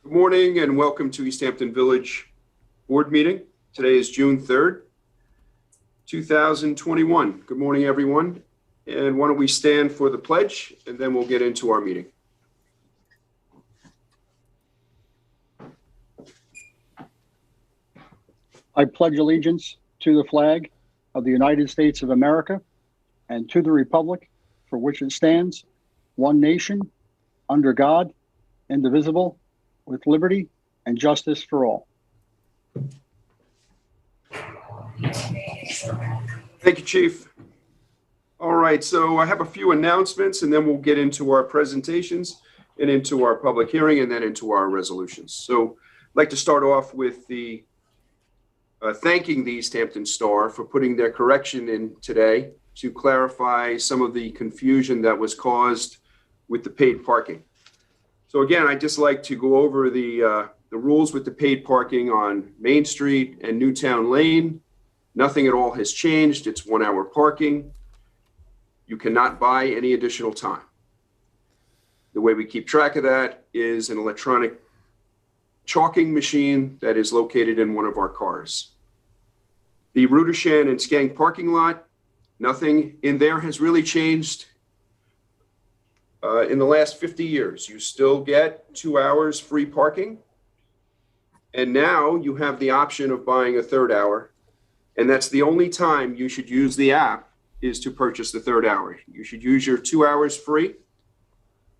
Good morning and welcome to East Hampton Village Board Meeting. Today is June 3rd, 2021. Good morning, everyone. And why don't we stand for the pledge and then we'll get into our meeting. I pledge allegiance to the flag of the United States of America and to the republic for which it stands, one nation, under God, indivisible, with liberty and justice for all. Thank you, Chief. All right, so I have a few announcements and then we'll get into our presentations and into our public hearing and then into our resolutions. So I'd like to start off with the thanking the East Hampton Star for putting their correction in today to clarify some of the confusion that was caused with the paid parking. So again, I'd just like to go over the rules with the paid parking on Main Street and Newtown Lane. Nothing at all has changed. It's 1 hour parking. You cannot buy any additional time. The way we keep track of that is an electronic chalking machine that is located in one of our cars. The Rudershan and Skank parking lot, nothing in there has really changed. In the last 50 years, you still get 2 hours free parking. And now you have the option of buying a third hour. And that's the only time you should use the app is to purchase the third hour. You should use your 2 hours free.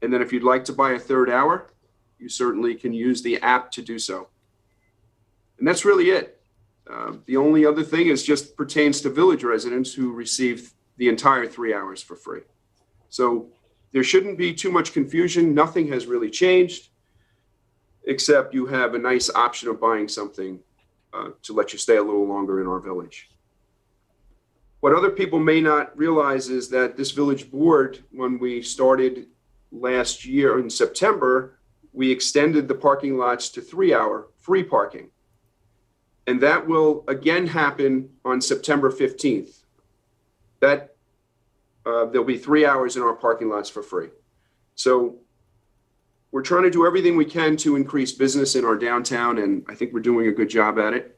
And then if you'd like to buy a third hour, you certainly can use the app to do so. And that's really it. The only other thing is just pertains to village residents who receive the entire 3 hours for free. So there shouldn't be too much confusion. Nothing has really changed, except you have a nice option of buying something to let you stay a little longer in our village. What other people may not realize is that this village board, when we started last year in September, we extended the parking lots to 3 hour free parking. And that will again happen on September 15th. There'll be 3 hours in our parking lots for free. So we're trying to do everything we can to increase business in our downtown, and I think we're doing a good job at it.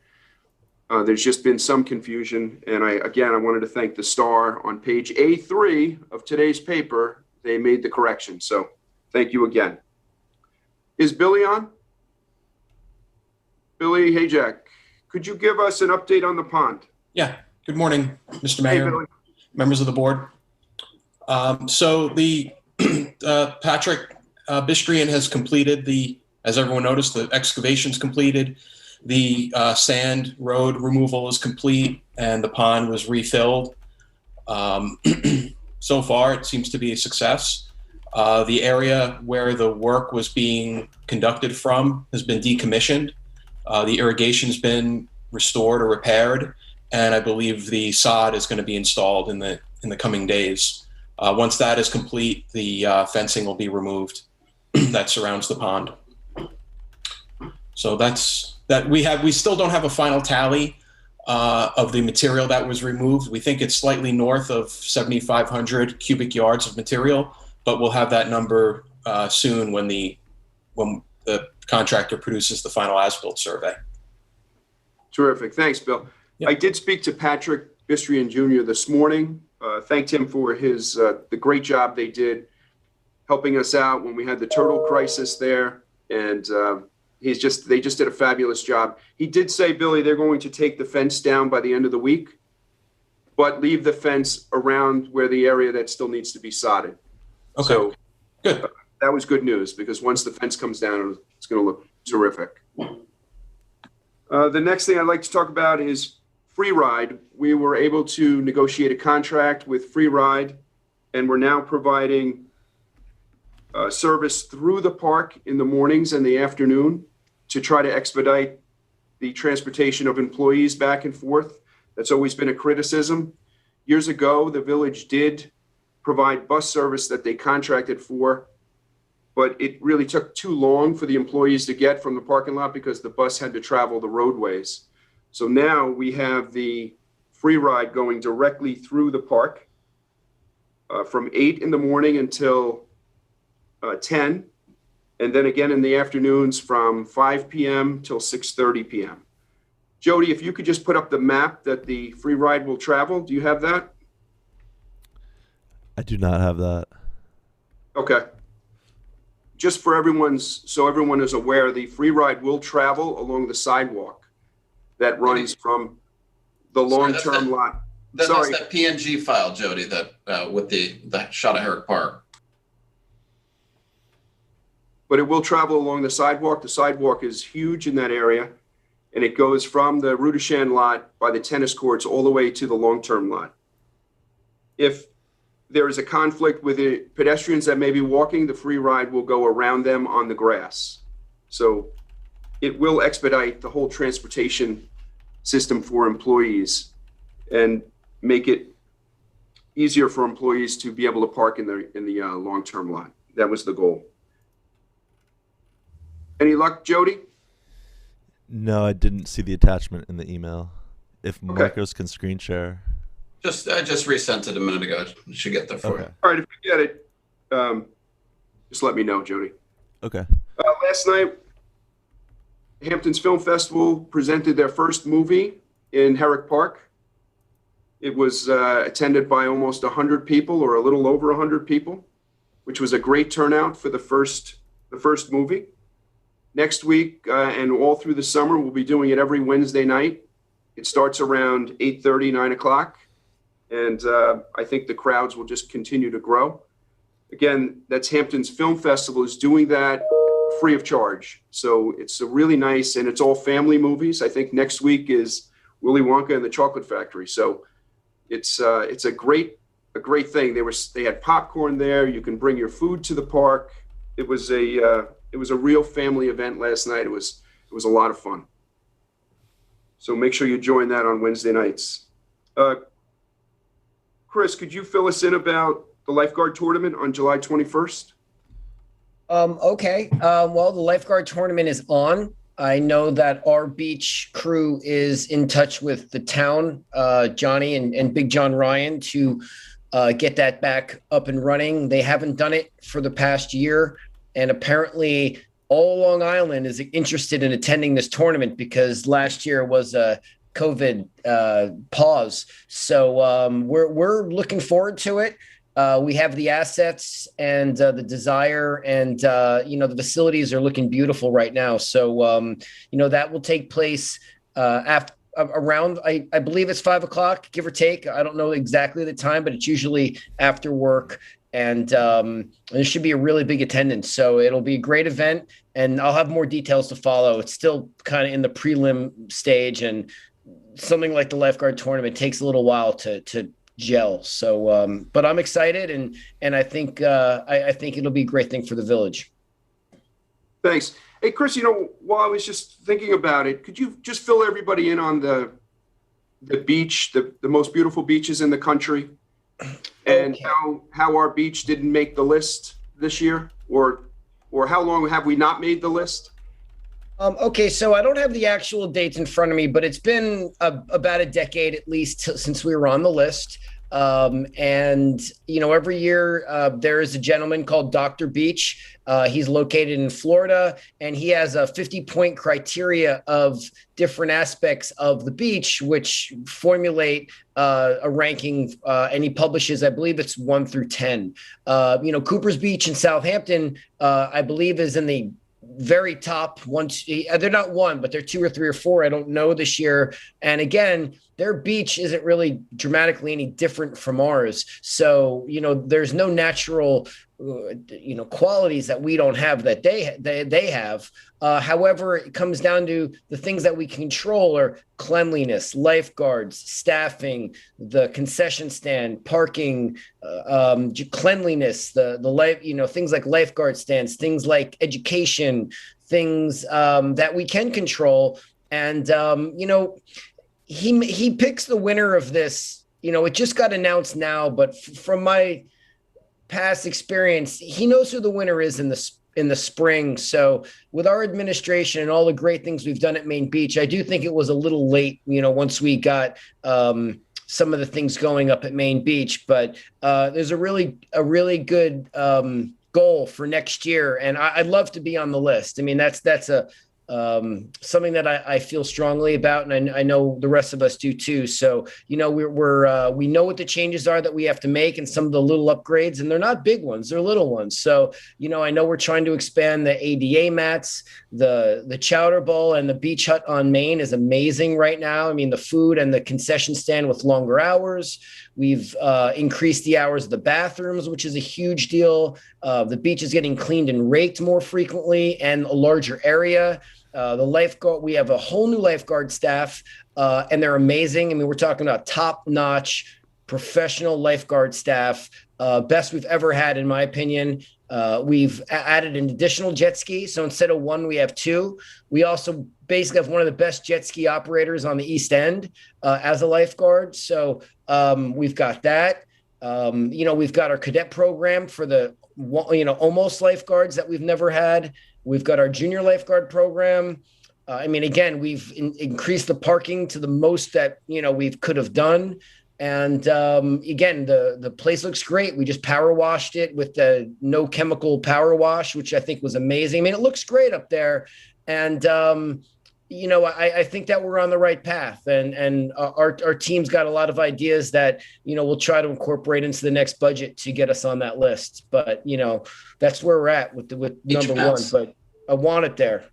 There's just been some confusion, and I wanted to thank the Star on page A3 of today's paper. They made the correction, so thank you again. Is Billy on? Billy, Ajack, could you give us an update on the pond? Yeah, good morning, Mr. Mayor, Hey, Billy. members of the board. So the Patrick Bistrian has completed as everyone noticed, the excavation's completed. The sand road removal is complete and the pond was refilled. So far, it seems to be a success. The area where the work was being conducted from has been decommissioned. The irrigation's been restored or repaired, and I believe the sod is going to be installed in the coming days. Once that is complete, the fencing will be removed that surrounds the pond. So that's that. We still don't have a final tally of the material that was removed. We think it's slightly north of 7,500 cubic yards of material, but we'll have that number soon when the contractor produces the final as-built survey. Terrific. Thanks, Bill. Yep. I did speak to Patrick Bistrian Jr. this morning. Thanked him for the great job they did helping us out when we had the turtle crisis there. And they just did a fabulous job. He did say, Billy, they're going to take the fence down by the end of the week, but leave the fence around where the area that still needs to be sodded. Okay, so, good. That was good news because once the fence comes down, it's going to look terrific. The next thing I'd like to talk about is Free Ride. We were able to negotiate a contract with Free Ride, and we're now providing service through the park in the mornings and the afternoon to try to expedite the transportation of employees back and forth. That's always been a criticism. Years ago, the village did provide bus service that they contracted for, but it really took too long for the employees to get from the parking lot because the bus had to travel the roadways. So now we have the Free Ride going directly through the park from 8 in the morning until 10. and then again in the afternoons from 5 p.m. till 6:30 p.m. Jody, if you could just put up the map that the free ride will travel. Do you have that? I do not have that. Okay. Just for so everyone is aware, the free ride will travel along the sidewalk that runs from the long-term lot. That's that PNG file, Jody, that with the shot of Herrick Park. But it will travel along the sidewalk. The sidewalk is huge in that area, and it goes from the Rudishan lot by the tennis courts all the way to the long-term lot. If there is a conflict with the pedestrians that may be walking, the free ride will go around them on the grass. So it will expedite the whole transportation system for employees and make it easier for employees to be able to park in the long-term lot. That was the goal. Any luck, Jody? No, I didn't see the attachment in the email. If Marcos can screen share. I just resent it a minute ago. It should get there for you. All right, if you get it, just let me know, Jody. Okay. Last night, Hampton's Film Festival presented their first movie in Herrick Park. It was attended by almost 100 people, or a little over 100 people, which was a great turnout for the first movie. Next week and all through the summer, we'll be doing it every Wednesday night. It starts around 8:30, 9 o'clock. And I think the crowds will just continue to grow. Again, that's Hampton's Film Festival is doing that free of charge. So it's a really nice, and it's all family movies. I think next week is Willy Wonka and the Chocolate Factory. So it's a great thing. They had popcorn there. You can bring your food to the park. It was a real family event last night. It was a lot of fun. So make sure you join that on Wednesday nights. Chris, could you fill us in about the Lifeguard Tournament on July 21st? Okay. Well, the Lifeguard Tournament is on. I know that our beach crew is in touch with the town, Johnny and Big John Ryan, to get that back up and running. They haven't done it for the past year. And apparently all Long Island is interested in attending this tournament because last year was a COVID pause. So we're looking forward to it. We have the assets and the desire, and the facilities are looking beautiful right now. So that will take place around I believe it's 5 o'clock, give or take. I don't know exactly the time, but it's usually after work. And there should be a really big attendance. So it'll be a great event, and I'll have more details to follow. It's still kind of in the prelim stage, and something like the Lifeguard Tournament takes a little while to gel. So, but I'm excited, and I think I think it'll be a great thing for the village. Thanks. Hey, Chris, while I was just thinking about it, could you just fill everybody in on the beach, the most beautiful beaches in the country? And Okay. how our beach didn't make the list this year, or how long have we not made the list? Okay, so I don't have the actual dates in front of me, but it's been about a decade at least since we were on the list. And every year there is a gentleman called Dr. Beach. He's located in Florida, and he has a 50-point criteria of different aspects of the beach, which formulate a ranking, and he publishes, I believe it's 1 through 10. Cooper's Beach in Southampton, I believe, is in the very top one. They're not one, but they're 2 or 3 or 4. I don't know this year. And again, their beach isn't really dramatically any different from ours. So, there's no natural, qualities that we don't have that they have. However, it comes down to the things that we control are cleanliness, lifeguards, staffing, the concession stand, parking, cleanliness, the life, things like lifeguard stands, things like education, things that we can control. And, he picks the winner of this. It just got announced now, but from my past experience, he knows who the winner is in the spring. So with our administration and all the great things we've done at Main Beach, I do think it was a little late, once we got some of the things going up at Main Beach. But there's a really good goal for next year. And I'd love to be on the list. I mean, that's a something that I feel strongly about, and I know the rest of us do too. So, we know what the changes are that we have to make, and some of the little upgrades, and they're not big ones, they're little ones. So, I know we're trying to expand the ADA mats, the Chowder Bowl, and the Beach Hut on Main is amazing right now. I mean, the food and the concession stand with longer hours. We've increased the hours of the bathrooms, which is a huge deal. The beach is getting cleaned and raked more frequently, and a larger area. The lifeguard, we have a whole new lifeguard staff, and they're amazing. I mean, we're talking about top-notch professional lifeguard staff, best we've ever had, in my opinion. We've added an additional jet ski. So instead of one, we have two. We also basically have one of the best jet ski operators on the East End as a lifeguard. So we've got that. We've got our cadet program for the, almost lifeguards that we've never had. We've got our junior lifeguard program. Again, we've increased the parking to the most that, we could have done. And again, the place looks great. We just power washed it with the no chemical power wash, which I think was amazing. I mean, it looks great up there. And, I think that we're on the right path. And our team's got a lot of ideas that, we'll try to incorporate into the next budget to get us on that list. But, that's where we're at with number one. But I want it there.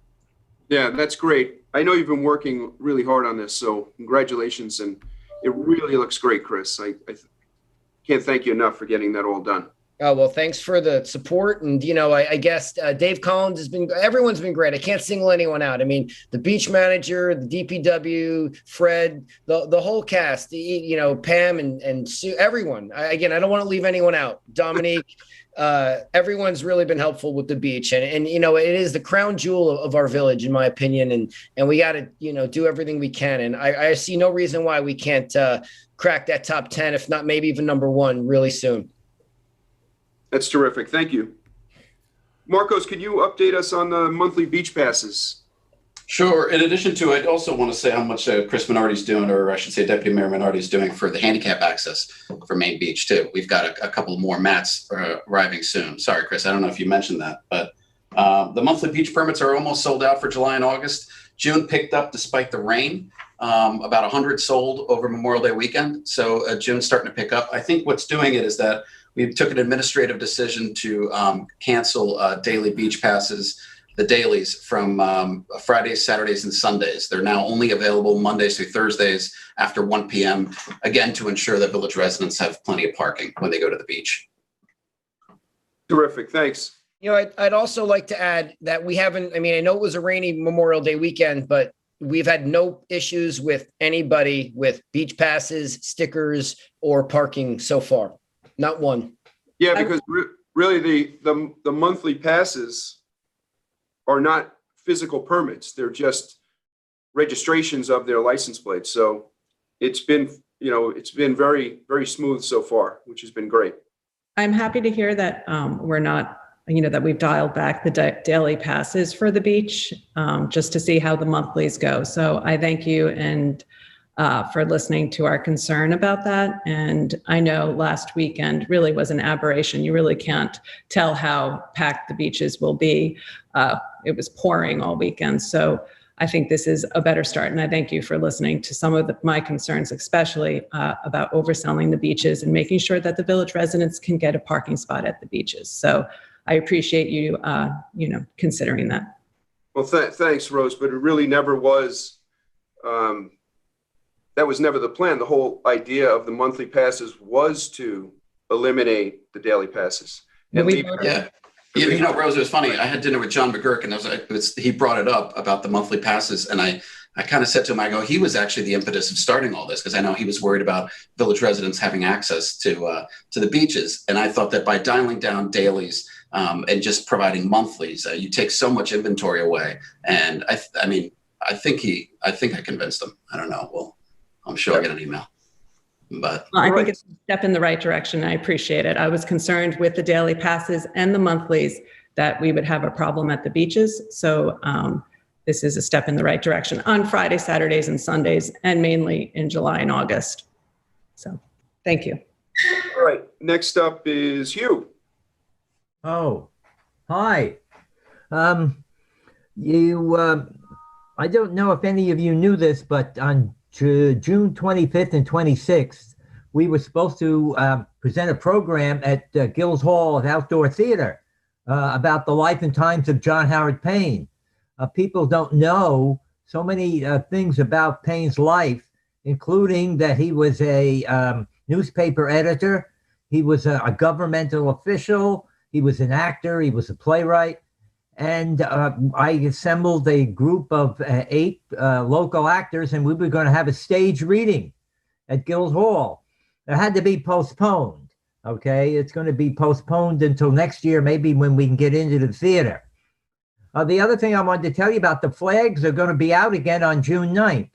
Yeah, that's great. I know you've been working really hard on this, so congratulations. And it really looks great, Chris. I can't thank you enough for getting that all done. Oh, well, thanks for the support. And, I guess Dave Collins everyone's been great. I can't single anyone out. I mean, the beach manager, the DPW, Fred, the whole cast, Pam and Sue, everyone. I don't want to leave anyone out. Dominique, everyone's really been helpful with the beach. And it is the crown jewel of our village, in my opinion. And we got to, do everything we can. And I see no reason why we can't crack that top 10, if not maybe even number one really soon. That's terrific. Thank you. Marcos, can you update us on the monthly beach passes? Sure. In addition to, I'd also want to say how much Chris Minardi's doing, or I should say Deputy Mayor Minardi's doing for the handicap access for Main Beach too. We've got a couple more mats arriving soon. Sorry, Chris, I don't know if you mentioned that, but the monthly beach permits are almost sold out for July and August. June picked up despite the rain. About 100 sold over Memorial Day weekend. So June's starting to pick up. I think what's doing it is that we took an administrative decision to cancel daily beach passes, the dailies, from Fridays, Saturdays, and Sundays. They're now only available Mondays through Thursdays after 1 p.m., again, to ensure that village residents have plenty of parking when they go to the beach. Terrific. Thanks. I'd also like to add that we haven't, I know it was a rainy Memorial Day weekend, but we've had no issues with anybody with beach passes, stickers, or parking so far. Not one. Yeah, because really the monthly passes are not physical permits. They're just registrations of their license plates. So it's been very, very smooth so far, which has been great. I'm happy to hear that we're not, that we've dialed back the daily passes for the beach, just to see how the monthlies go. So I thank you and for listening to our concern about that. And I know last weekend really was an aberration. You really can't tell how packed the beaches will be. It was pouring all weekend. So I think this is a better start. And I thank you for listening to some of my concerns, especially about overselling the beaches and making sure that the village residents can get a parking spot at the beaches. So I appreciate you, considering that. Well, thanks, Rose, but it really never was, that was never the plan. The whole idea of the monthly passes was to eliminate the daily passes. And Rose, it was funny. I had dinner with John McGurk, and he brought it up about the monthly passes, and I kind of said to him, he was actually the impetus of starting all this, because I know he was worried about village residents having access to the beaches, and I thought that by dialing down dailies and just providing monthlies, you take so much inventory away. And I think I convinced him. I don't know. Well, I'm sure I'll get an email. But I think it's a step in the right direction. I appreciate it. I was concerned with the daily passes and the monthlies that we would have a problem at the beaches. So this is a step in the right direction on Fridays, Saturdays, and Sundays, and mainly in July and August. So thank you. All right. Next up is Hugh. Oh, Hi. Um, I don't know if any of you knew this, but on June 25th and 26th, we were supposed to present a program at Gills Hall of Outdoor Theater about the life and times of John Howard Payne. People don't know so many things about Payne's life, including that he was a newspaper editor, he was a governmental official, he was an actor, he was a playwright. And I assembled a group of 8 local actors, and we were going to have a stage reading at Gills Hall. It had to be postponed. Okay, it's going to be postponed until next year, maybe when we can get into the theater. The other thing I wanted to tell you about, the flags are going to be out again on June 9th.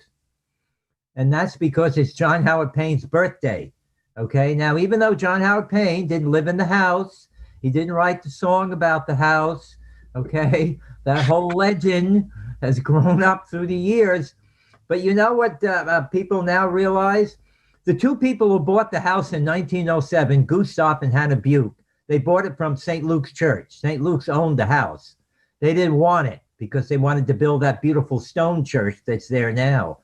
And that's because it's John Howard Payne's birthday. Okay, now, even though John Howard Payne didn't live in the house, he didn't write the song about the house, okay, that whole legend has grown up through the years. But you know what people now realize? The 2 people who bought the house in 1907, Gustav and Hannah Buke, they bought it from St. Luke's Church. St. Luke's owned the house. They didn't want it because they wanted to build that beautiful stone church that's there now.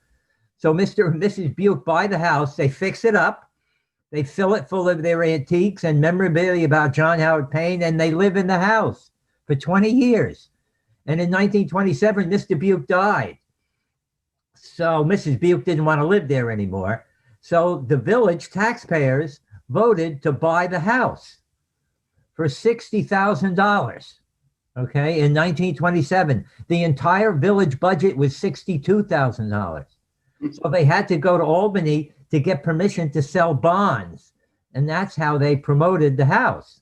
So Mr. and Mrs. Buke buy the house, they fix it up, they fill it full of their antiques and memorabilia about John Howard Payne, and they live in the house for 20 years. And in 1927, Mr. Buke died. So Mrs. Buke didn't want to live there anymore. So the village taxpayers voted to buy the house for $60,000. Okay, in 1927, the entire village budget was $62,000. So they had to go to Albany to get permission to sell bonds. And that's how they promoted the house.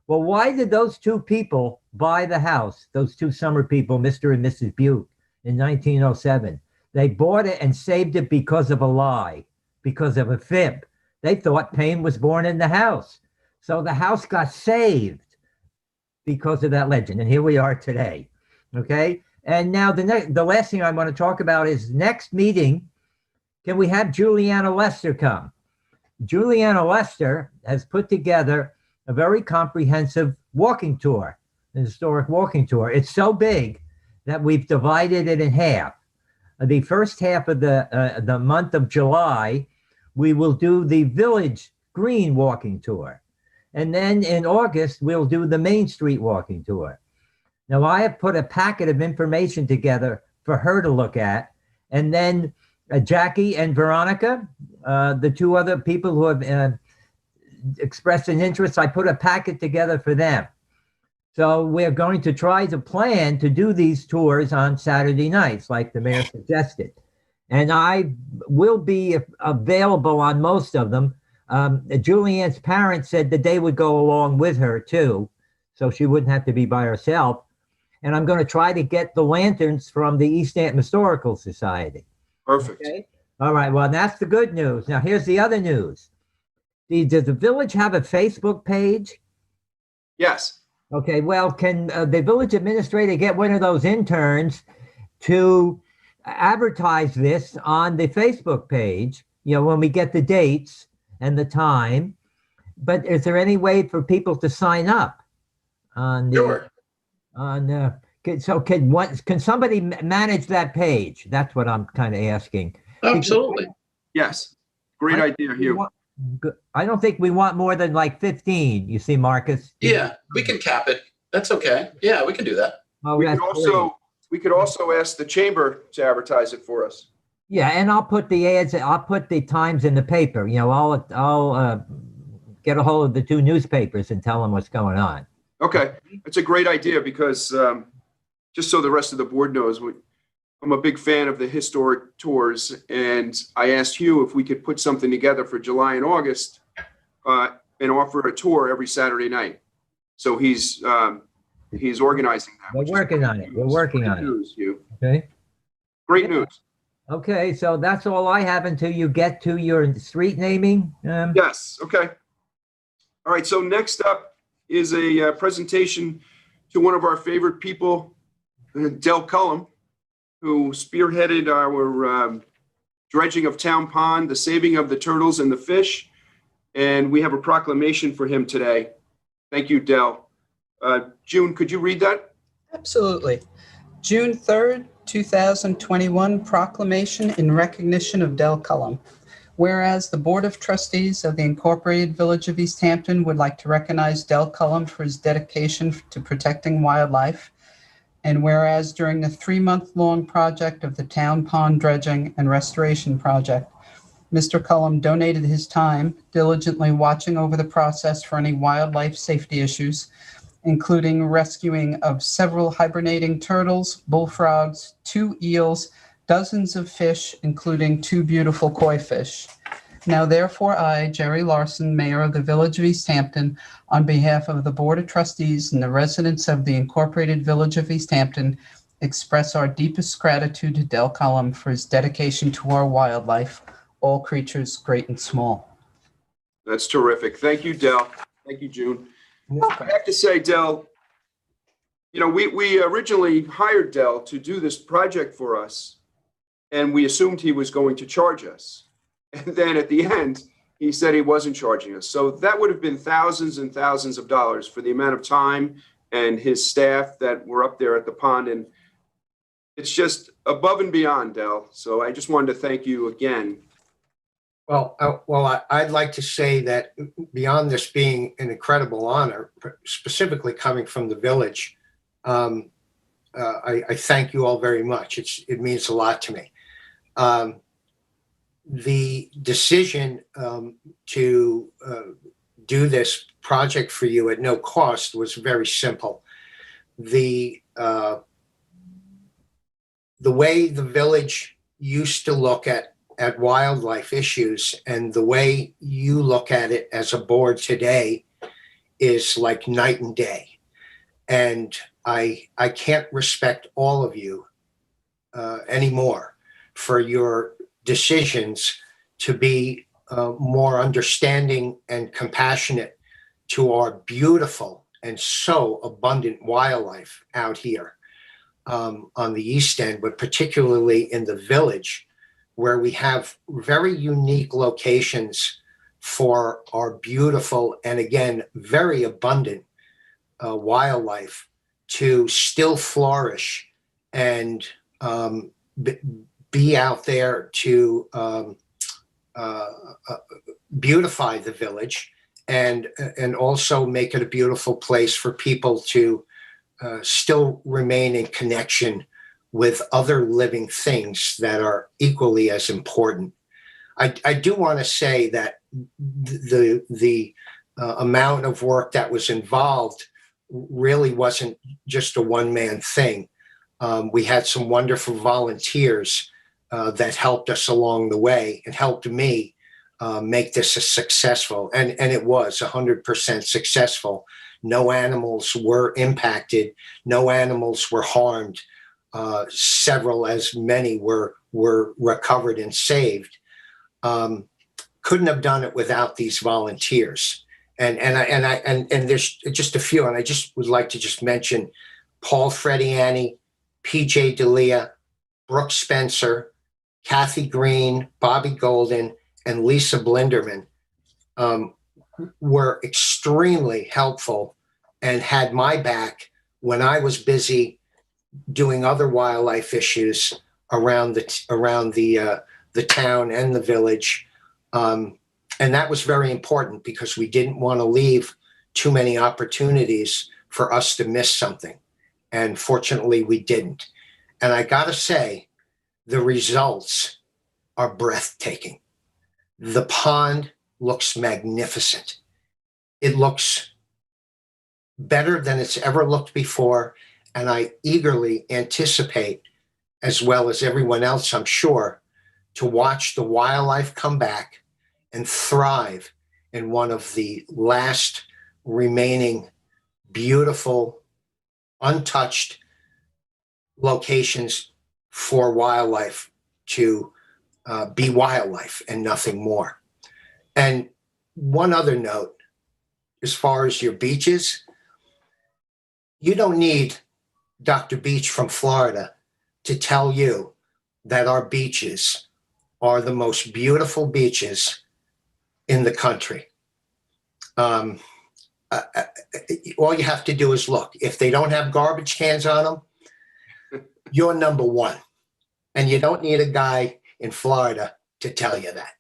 Well, why did those 2 people buy the house, those 2 summer people, Mr. and Mrs. Buke, in 1907? They bought it and saved it because of a lie, because of a fib. They thought Payne was born in the house. So the house got saved because of that legend. And here we are today. Okay. And now the last thing I want to talk about is next meeting. Can we have Juliana Lester come? Juliana Lester has put together a very comprehensive walking tour, an historic walking tour. It's so big that we've divided it in half. The first half of the month of July, we will do the Village Green walking tour. And then in August, we'll do the Main Street walking tour. Now, I have put a packet of information together for her to look at. And then Jackie and Veronica, the 2 other people who have expressed an interest, I put a packet together for them. So we're going to try to plan to do these tours on Saturday nights, like the mayor suggested. And I will be available on most of them. Julianne's parents said that they would go along with her too, so she wouldn't have to be by herself. And I'm going to try to get the lanterns from the East Hampton Historical Society. Perfect. Okay? All right, well, that's the good news. Now, here's the other news. Does the village have a Facebook page? Yes. Okay, well, can the village administrator get one of those interns to advertise this on the Facebook page, when we get the dates and the time? But is there any way for people to sign up on the, Sure. can somebody manage that page? That's what I'm kind of asking. Absolutely. Yes. Great idea, Hugh. I don't think we want more than like 15. You see, Marcus? Yeah, we can cap it. That's okay. Yeah, we can do that. Oh, We could also ask the chamber to advertise it for us. Yeah, and I'll put the ads. I'll put the times in the paper. I'll get a hold of the 2 newspapers and tell them what's going on. Okay, it's a great idea because just so the rest of the board knows, I'm a big fan of the historic tours, and I asked Hugh if we could put something together for July and August and offer a tour every Saturday night. So he's organizing that. We're working on it. We're working on it. News, Hugh. Okay. Great news. Okay, so that's all I have until you get to your street naming. Yes. Okay. All right. So next up is a presentation to one of our favorite people, Del Cullum, who spearheaded our dredging of Town Pond, the saving of the turtles and the fish. And we have a proclamation for him today. Thank you, Del. June, could you read that? Absolutely. June 3rd, 2021, proclamation in recognition of Del Cullum. Whereas the Board of Trustees of the Incorporated Village of East Hampton would like to recognize Del Cullum for his dedication to protecting wildlife. And whereas during the 3-month-long project of the Town Pond Dredging and Restoration Project, Mr. Cullum donated his time, diligently watching over the process for any wildlife safety issues, including rescuing of several hibernating turtles, bullfrogs, 2 eels, dozens of fish, including 2 beautiful koi fish. Now therefore I, Jerry Larson, Mayor of the Village of East Hampton, on behalf of the Board of Trustees and the residents of the Incorporated Village of East Hampton, express our deepest gratitude to Del Cullum for his dedication to our wildlife, all creatures great and small. That's terrific. Thank you, Del. Thank you, June. I have to say, Del, you know, we originally hired Del to do this project for us, and we assumed he was going to charge us. And then at the end, he said he wasn't charging us. So that would have been thousands and thousands of dollars for the amount of time and his staff that were up there at the pond. And it's just above and beyond, Del. So I just wanted to thank you again. Well, I'd like to say that beyond this being an incredible honor, specifically coming from the village, I thank you all very much. It means a lot to me. The decision to do this project for you at no cost was very simple. The way the village used to look at wildlife issues and the way you look at it as a board today is like night and day. And I can't respect all of you anymore for your decisions to be more understanding and compassionate to our beautiful and so abundant wildlife out here on the East End, but particularly in the village, where we have very unique locations for our beautiful and again, very abundant wildlife to still flourish and be out there to beautify the village and also make it a beautiful place for people to still remain in connection with other living things that are equally as important. I do want to say that the amount of work that was involved really wasn't just a one-man thing. We had some wonderful volunteers that helped us along the way and helped me make this a successful, and it was 100% successful. No animals were impacted. No animals were harmed. Several, as many were recovered and saved. Couldn't have done it without these volunteers. And there's just a few, and I just would like to just mention Paul Frediani, PJ D'Elia, Brooke Spencer, Kathy Green, Bobby Golden, and Lisa Blinderman were extremely helpful and had my back when I was busy doing other wildlife issues around the town and the village. And that was very important because we didn't want to leave too many opportunities for us to miss something. And fortunately, we didn't. And I got to say, the results are breathtaking. The pond looks magnificent. It looks better than it's ever looked before. And I eagerly anticipate, as well as everyone else, I'm sure, to watch the wildlife come back and thrive in one of the last remaining beautiful, untouched locations for wildlife to be wildlife and nothing more. And one other note, as far as your beaches, you don't need Dr. Beach from Florida to tell you that our beaches are the most beautiful beaches in the country. all you have to do is look. If they don't have garbage cans on them, you're number one. And you don't need a guy in Florida to tell you that.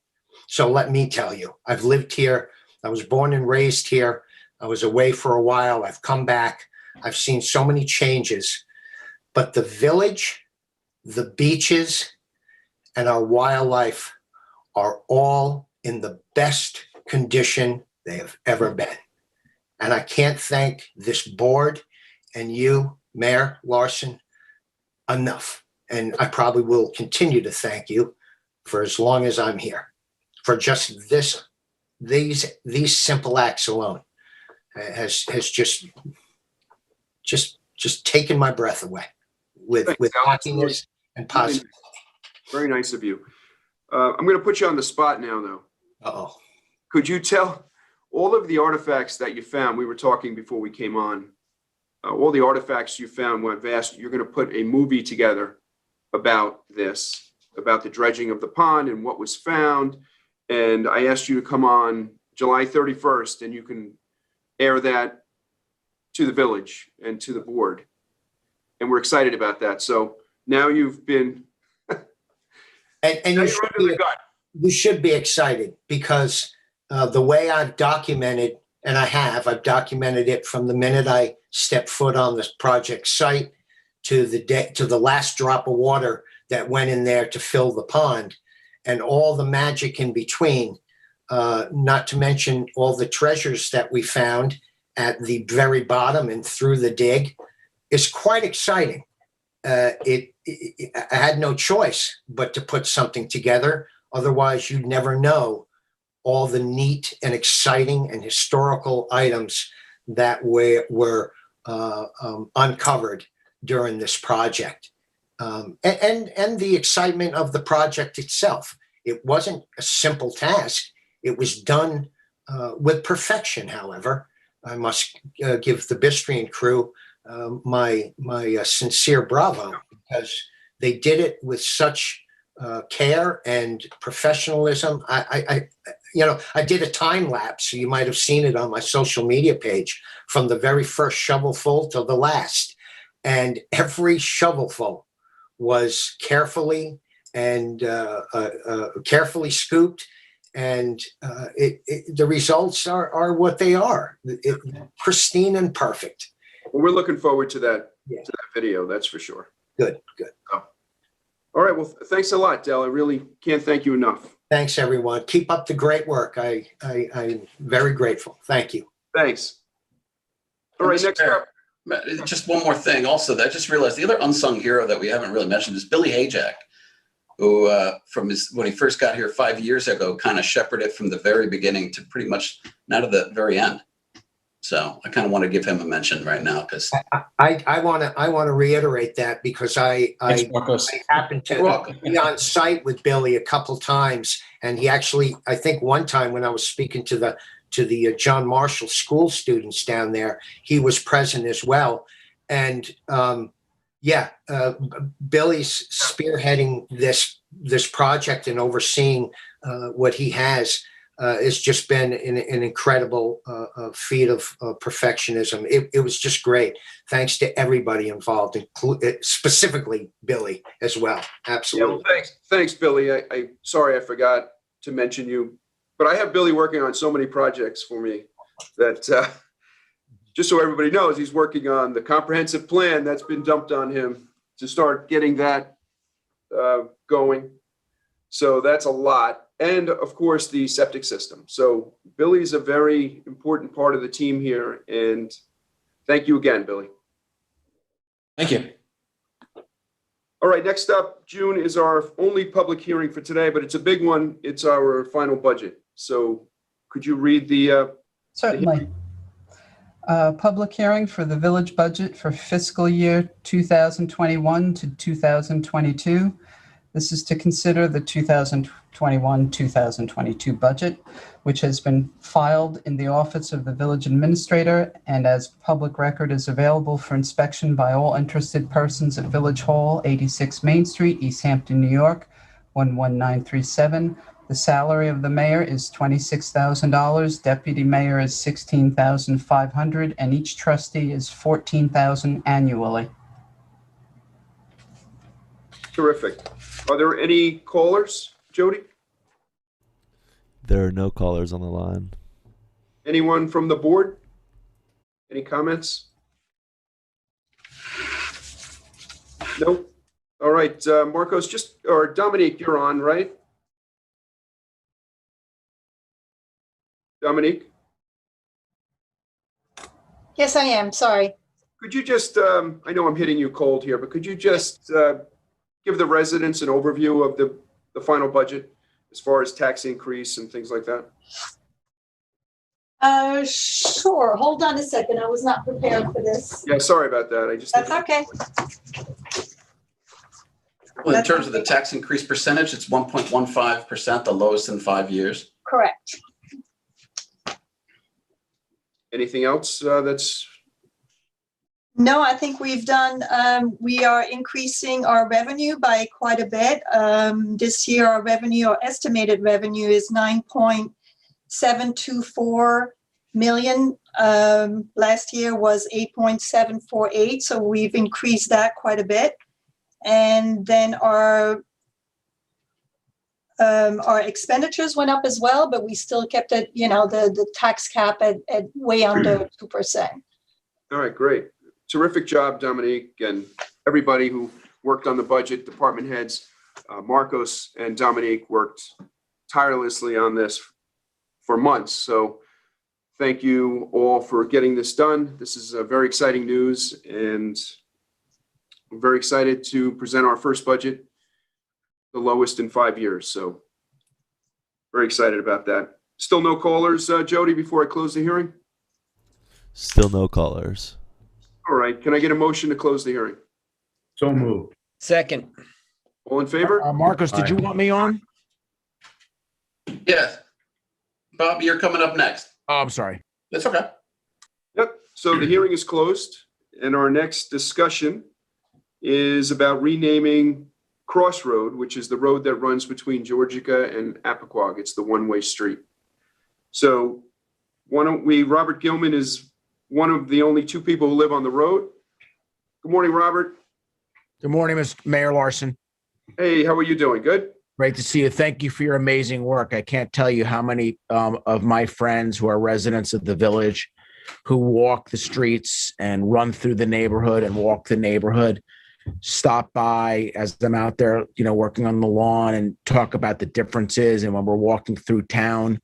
So let me tell you, I've lived here. I was born and raised here. I was away for a while. I've come back. I've seen so many changes. But the village, the beaches, and our wildlife are all in the best condition they have ever been. And I can't thank this board and you, Mayor Larson, enough. And I probably will continue to thank you for as long as I'm here, for just these simple acts alone has just taken my breath away with happiness and positivity. Very nice of you. I'm going to put you on the spot now, though. Uh-oh. Could you tell all of the artifacts that you found? We were talking before we came on. All the artifacts you found went vast. You're going to put a movie together about this, about the dredging of the pond and what was found. And I asked you to come on July 31st, and you can air that to the village and to the board. And we're excited about that. So now you've been and you should be excited, because the way I've documented, and I've documented it from the minute I stepped foot on this project site to the last drop of water that went in there to fill the pond, and all the magic in between, not to mention all the treasures that we found at the very bottom and through the dig, is quite exciting. I had no choice but to put something together. Otherwise, you'd never know all the neat and exciting and historical items that were uncovered during this project. And the excitement of the project itself. It wasn't a simple task. It was done with perfection, however. I must give the Bistrian crew my sincere bravo, because they did it with such care and professionalism. I did a time lapse, so you might have seen it on my social media page, from the very first shovelful to the last. And every shovelful was carefully scooped, and the results are what they are, pristine and perfect. Well, we're looking forward to that video, that's for sure. Good. Oh. All right, well, thanks a lot, Del. I really can't thank you enough. Thanks, everyone. Keep up the great work. I'm very grateful. Thank you. Thanks. All right, next up. Just one more thing also that I just realized, the other unsung hero that we haven't really mentioned is Billy Ajack, who when he first got here 5 years ago, kind of shepherded from the very beginning to pretty much now to the very end. So I kind of want to give him a mention right now, because I want to reiterate that, because I happened to be on site with Billy a couple times, and he actually, I think one time when I was speaking to the John Marshall school students down there, he was present as well. And Billy's spearheading this project and overseeing what he has. It's just been an incredible feat of perfectionism. It was just great. Thanks to everybody involved, specifically Billy as well. Absolutely. Yeah, well, thanks, Billy. I sorry I forgot to mention you, but I have Billy working on so many projects for me that just so everybody knows, he's working on the comprehensive plan that's been dumped on him to start getting that going. So that's a lot. And of course, the septic system. So Billy's a very important part of the team here. And thank you again, Billy. Thank you. All right, next up, June, is our only public hearing for today, but it's a big one. It's our final budget. So could you read the... Certainly. Public hearing for the village budget for fiscal year 2021 to 2022. This is to consider the 2021-2022 budget, which has been filed in the office of the village administrator and as public record is available for inspection by all interested persons at Village Hall, 86 Main Street, East Hampton, New York, 11937, The salary of the mayor is $26,000, deputy mayor is $16,500, and each trustee is $14,000 annually. Terrific. Are there any callers, Jody? There are no callers on the line. Anyone from the board? Any comments? Nope. All right, Marcos, or Dominique, you're on, right? Dominique, Yes, I am. Sorry. could you just, I know I'm hitting you cold here, but could you just give the residents an overview of the final budget as far as tax increase and things like that? Sure. Hold on a second. I was not prepared for this. Yeah, sorry about that. That's okay. Well, in terms of the tax increase percentage, it's 1.15%, the lowest in 5 years. Correct. Anything else that's, No, I think we've done, we are increasing our revenue by quite a bit. This year, our estimated revenue is 9.724 million. Last year was 8.748, so we've increased that quite a bit. And then our expenditures went up as well, but we still kept it, the tax cap at way under 2%. all right, great. Terrific job, Dominique, and everybody who worked on the budget, department heads. Marcos and Dominique worked tirelessly on this for months. So thank you all for getting this done. This is very exciting news, and I'm very excited to present our first budget, the lowest in 5 years. So very excited about that. Still no callers, Jody, before I close the hearing? Still no callers. All right. Can I get a motion to close the hearing? So moved. Second. All in favor? Marcos, did you want me on? Yes. Bob, you're coming up next. Oh, I'm sorry. That's okay. Yep. So the hearing is closed, and our next discussion is about renaming Crossroad, which is the road that runs between Georgica and Appoquog. It's the one-way street. So why don't we, Robert Gilman is one of the only two people who live on the road. Good morning, Robert. Good morning, Mr. Mayor Larson. Hey, how are you doing? Good? Great to see you. Thank you for your amazing work. I can't tell you how many of my friends who are residents of the village who walk the streets and run through the neighborhood and walk the neighborhood stop by as I'm out there, working on the lawn and talk about the differences. And when we're walking through town,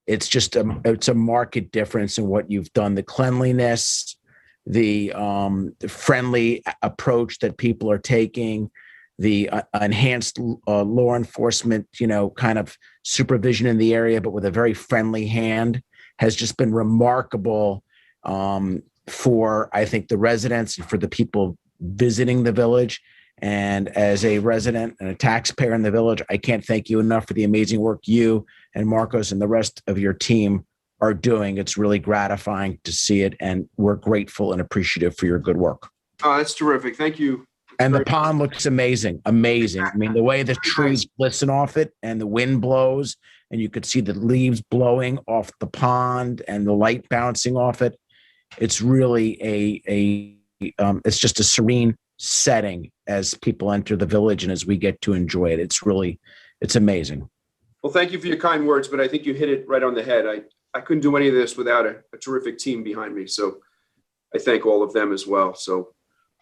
it's just it's a marked difference in what you've done. The cleanliness, the friendly approach that people are taking, the enhanced law enforcement, kind of supervision in the area, but with a very friendly hand, has just been remarkable for, I think, the residents and for the people visiting the village. And as a resident and a taxpayer in the village, I can't thank you enough for the amazing work you and Marcos and the rest of your team are doing. It's really gratifying to see it, and we're grateful and appreciative for your good work. Oh, that's terrific. Thank you. And the pond looks amazing. Amazing. I mean, the way the trees glisten off it and the wind blows and you could see the leaves blowing off the pond and the light bouncing off it. It's really it's just a serene setting as people enter the village and as we get to enjoy it. It's amazing. Well, thank you for your kind words, but I think you hit it right on the head. I couldn't do any of this without a terrific team behind me. So I thank all of them as well. So,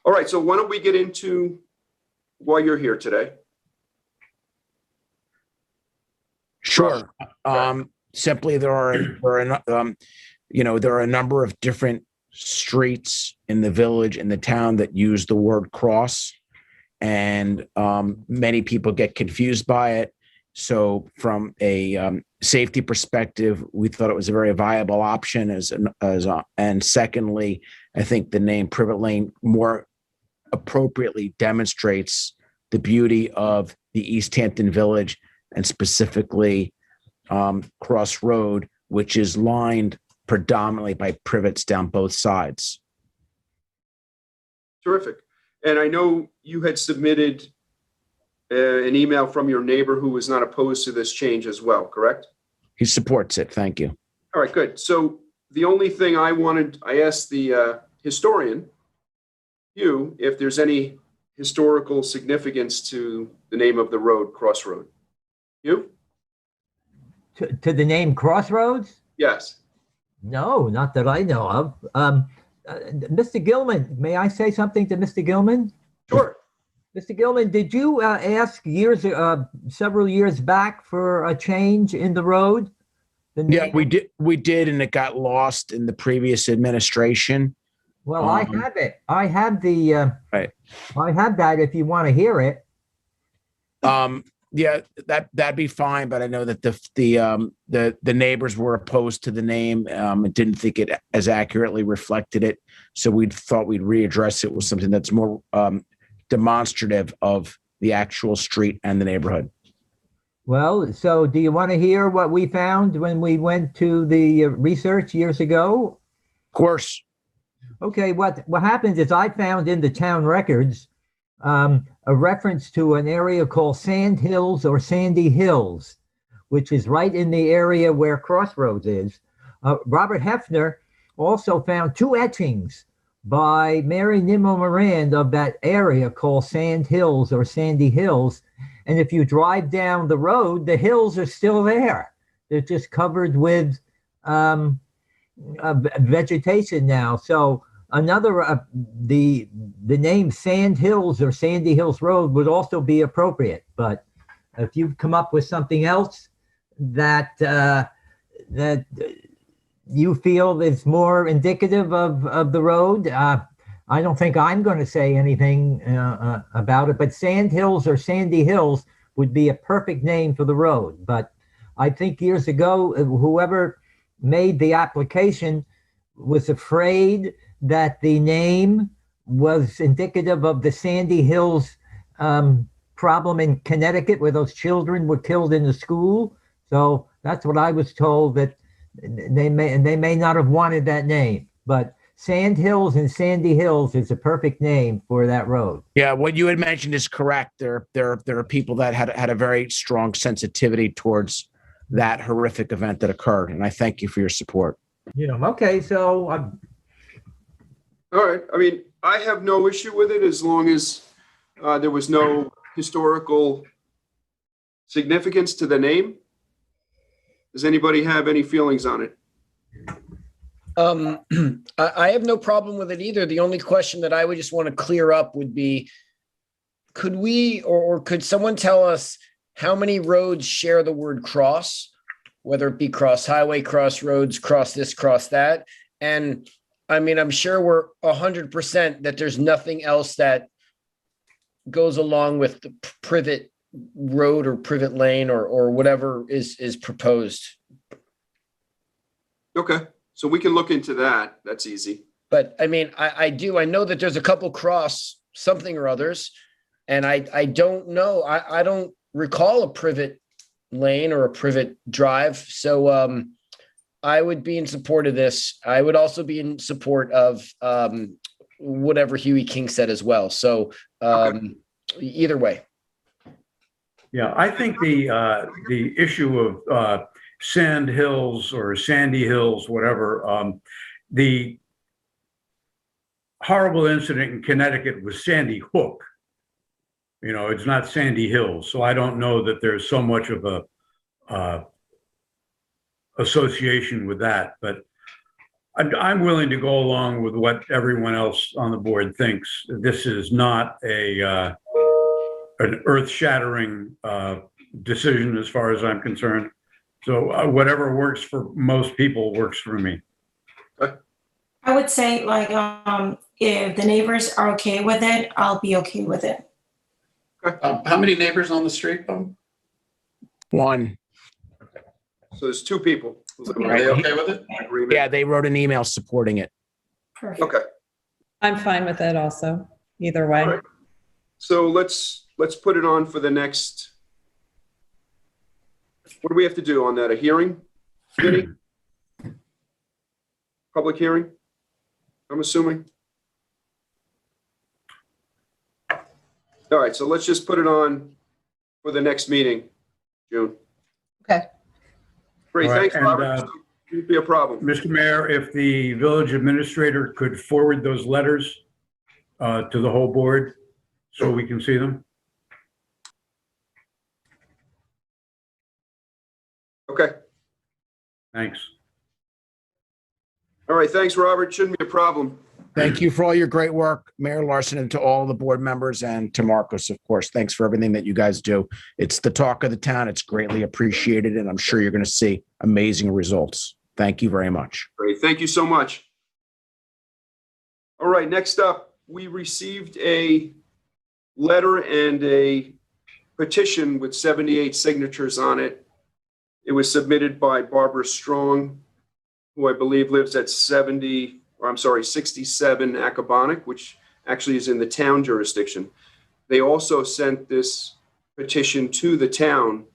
all right. So why don't we get into why you're here today? Sure. Simply, there are a number of different streets in the village, in the town, that use the word cross, and many people get confused by it. So from a safety perspective, we thought it was a very viable option and secondly, I think the name Privet Lane more appropriately demonstrates the beauty of the East Hampton village, and specifically Crossroad, which is lined predominantly by privets down both sides. Terrific. And I know you had submitted an email from your neighbor who is not opposed to this change as well, correct? He supports it. Thank you. All right, good. So the only thing I asked the historian, if there's any historical significance to the name of the road, Crossroad. You? To the name Crossroads? Yes. No, not that I know of. Mr. Gilman, may I say something to Mr. Gilman? Sure. Mr. Gilman, did you ask several years back for a change in the road? Yeah, we did, and it got lost in the previous administration. Well, I have it. I have the. Right. I have that. If you want to hear it. Yeah, that'd be fine. But I know that the neighbors were opposed to the name. And didn't think it as accurately reflected it. So we thought we'd readdress it with something that's more demonstrative of the actual street and the neighborhood. Well, so do you want to hear what we found when we went to the research years ago? Of course. Okay, what happens is I found in the town records a reference to an area called Sand Hills or Sandy Hills, which is right in the area where Crossroads is. Robert Hefner also found 2 etchings by Mary Nimmo Morand of that area called Sand Hills or Sandy Hills. And if you drive down the road, the hills are still there. They're just covered with vegetation now. So another, the name Sand Hills or Sandy Hills Road would also be appropriate. But if you come up with something else that that you feel is more indicative of the road, I don't think I'm going to say anything about it. But Sand Hills or Sandy Hills would be a perfect name for the road. But I think years ago, whoever made the application was afraid that the name was indicative of the Sandy Hills problem in Connecticut where those children were killed in the school. So that's what I was told, that they may not have wanted that name. But Sand Hills and Sandy Hills is a perfect name for that road. Yeah, what you had mentioned is correct. There are people that had a very strong sensitivity towards that horrific event that occurred, and I thank you for your support. Okay, so all right. I mean, I have no issue with it as long as there was no historical significance to the name. Does anybody have any feelings on it? I have no problem with it either. The only question that I would just want to clear up would be, could we, or could someone tell us how many roads share the word cross, whether it be cross highway, crossroads, cross this, cross that? And I mean, I'm sure we're 100% that there's nothing else that goes along with the privet road or privet lane or whatever is proposed. Okay. So we can look into that. That's easy. But I mean, I know that there's a couple cross something or others, and I don't know. I don't recall a privet lane or a privet drive. So I would be in support of this. I would also be in support of whatever Huey King said as well. So either way. Yeah, I think the issue of Sand Hills or Sandy Hills, whatever, the horrible incident in Connecticut was Sandy Hook. It's not Sandy Hills. So I don't know that there's so much of a association with that, but I'm willing to go along with what everyone else on the board thinks. This is not an earth-shattering decision as far as I'm concerned. So whatever works for most people works for me. I would say, if the neighbors are okay with it, I'll be okay with it. How many neighbors on the street, Bob? One. So there's 2 people. Are they okay with it? Yeah, they wrote an email supporting it. Perfect. Okay. I'm fine with it also, either way. All right. So let's put it on for the next. What do we have to do on that? A hearing? Vinny? Public hearing? I'm assuming. All right, so let's just put it on for the next meeting, June. Okay. Great, All right, thanks, and, Robert. Shouldn't be a problem. Mr. Mayor, if the village administrator could forward those letters to the whole board so we can see them. Okay. Thanks. All right, thanks, Robert. Shouldn't be a problem. Thank you for all your great work, Mayor Larson, and to all the board members, and to Marcos, of course. Thanks for everything that you guys do. It's the talk of the town. It's greatly appreciated, and I'm sure you're going to see amazing results. Thank you very much. Great, thank you so much. All right, next up, we received a letter and a petition with 78 signatures on it. It was submitted by Barbara Strong, who I believe lives at 67 Accabonac, which actually is in the town jurisdiction. They also sent this petition to the town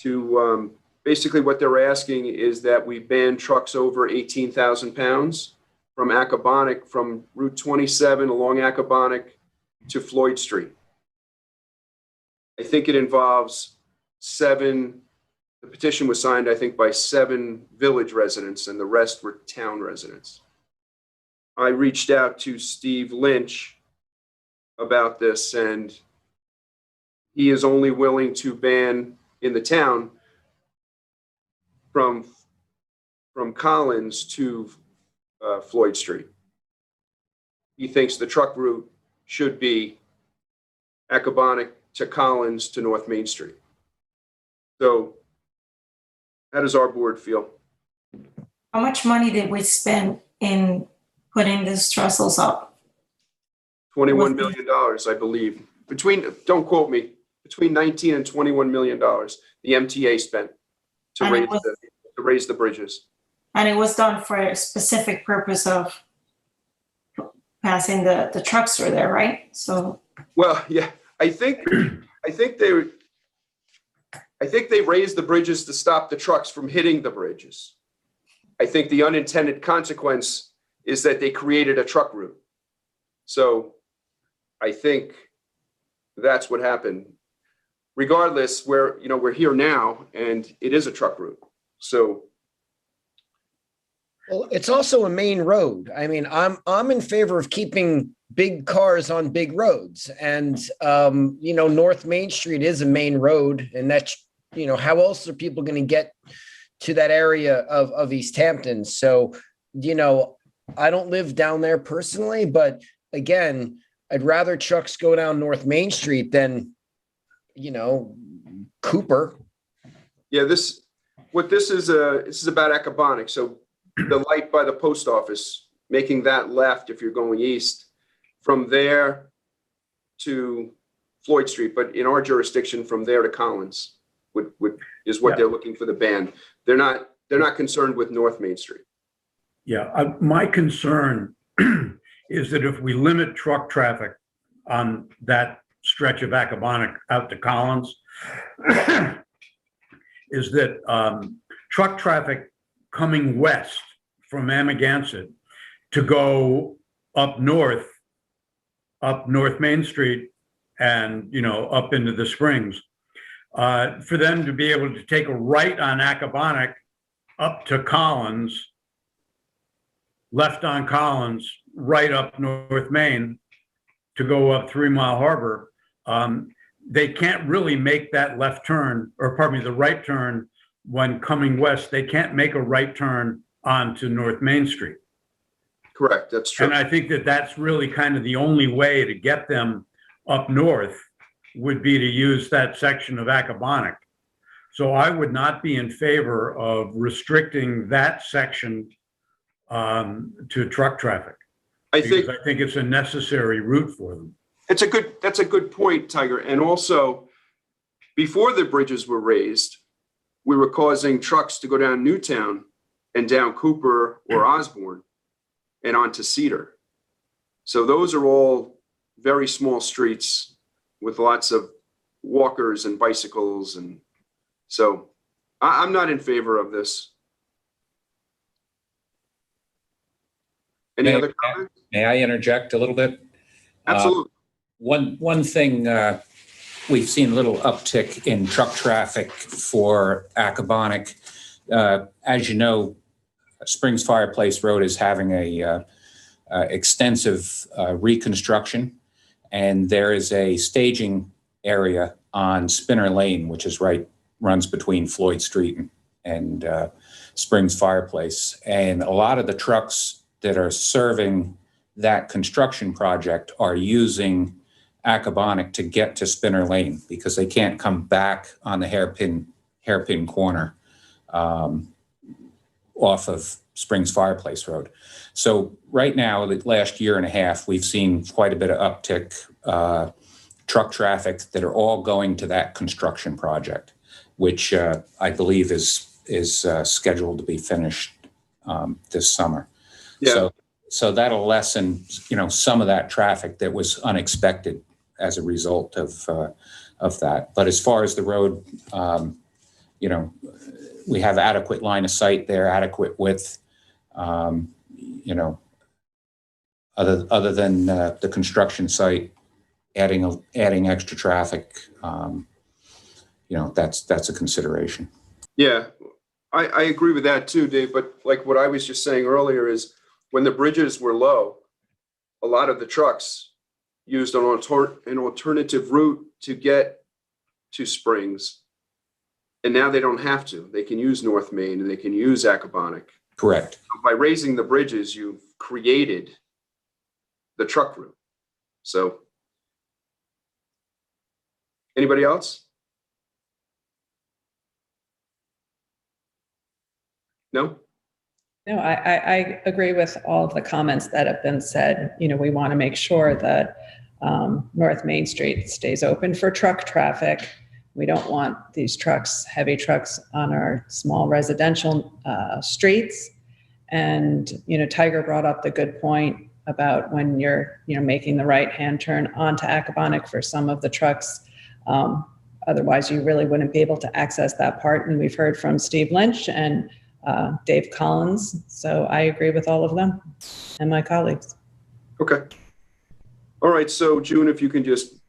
to, basically what they're asking is that we ban trucks over 18,000 pounds from Accabonac, from Route 27 along Accabonac to Floyd Street. I think it involves the petition was signed, I think, by 7 village residents, and the rest were town residents. I reached out to Steve Lynch about this, and he is only willing to ban in the town from Collins to Floyd Street. He thinks the truck route should be Accabonac to Collins to North Main Street. So how does our board feel? How much money did we spend in putting these trestles up? $21 million, I believe. Don't quote me, between 19 and $21 million, the MTA spent to raise the bridges. And it was done for a specific purpose of passing the trucks through there, right? So. Well, yeah, I think they raised the bridges to stop the trucks from hitting the bridges. I think the unintended consequence is that they created a truck route. So I think that's what happened. Regardless, we're here now, and it is a truck route. So. Well, it's also a main road. I mean, I'm in favor of keeping big cars on big roads, and North Main Street is a main road, and that's how else are people going to get to that area of East Hampton? So, I don't live down there personally, but again, I'd rather trucks go down North Main Street than, Cooper. Yeah, this is about Accabonac. So the light by the post office, making that left if you're going east, from there to Floyd Street, but in our jurisdiction, from there to Collins is what they're looking for the ban. They're not concerned with North Main Street. Yeah, my concern is that if we limit truck traffic on that stretch of Accabonac out to Collins, is that truck traffic coming west from Amagansett to go up North Main Street and, up into the Springs, for them to be able to take a right on Accabonac up to Collins, left on Collins, right up North Main to go up 3 Mile Harbor, they can't really make that the right turn when coming west. They can't make a right turn onto North Main Street. Correct, that's true. And I think that that's really kind of the only way to get them up north would be to use that section of Accabonac. So I would not be in favor of restricting that section to truck traffic. I think it's a necessary route for them. That's a good point, Tiger. And also, before the bridges were raised, we were causing trucks to go down Newtown and down Cooper or Osborne and onto Cedar. So those are all very small streets with lots of walkers and bicycles. And so I'm not in favor of this. Any other comments? May I interject a little bit? Absolutely. One thing we've seen a little uptick in truck traffic for Accabonac. As you know, Springs Fireplace Road is having a extensive reconstruction, and there is a staging area on Spinner Lane, which is runs between Floyd Street and Springs Fireplace. And a lot of the trucks that are serving that construction project are using Accabonac to get to Spinner Lane because they can't come back on the hairpin corner off of Springs Fireplace Road. So right now, the last year and a half, we've seen quite a bit of uptick truck traffic that are all going to that construction project, which I believe is scheduled to be finished this summer. Yeah. So that'll lessen, some of that traffic that was unexpected as a result of that. But as far as the road, we have adequate line of sight there, adequate width. Other than the construction site adding extra traffic, that's a consideration. Yeah, I agree with that too, Dave. But like what I was just saying earlier is when the bridges were low, a lot of the trucks used an alternative route to get to Springs. And now they don't have to. They can use North Main and they can use Accabonac. Correct. By raising the bridges, you've created the truck route. So, anybody else? No? No, I agree with all of the comments that have been said. We want to make sure that North Main Street stays open for truck traffic. We don't want these heavy trucks on our small residential streets. And, Tiger brought up the good point about when you're, making the right-hand turn onto Accabonac for some of the trucks. Otherwise, you really wouldn't be able to access that part. And we've heard from Steve Lynch and Dave Collins. So I agree with all of them and my colleagues. Okay. All right. So June, if you can just,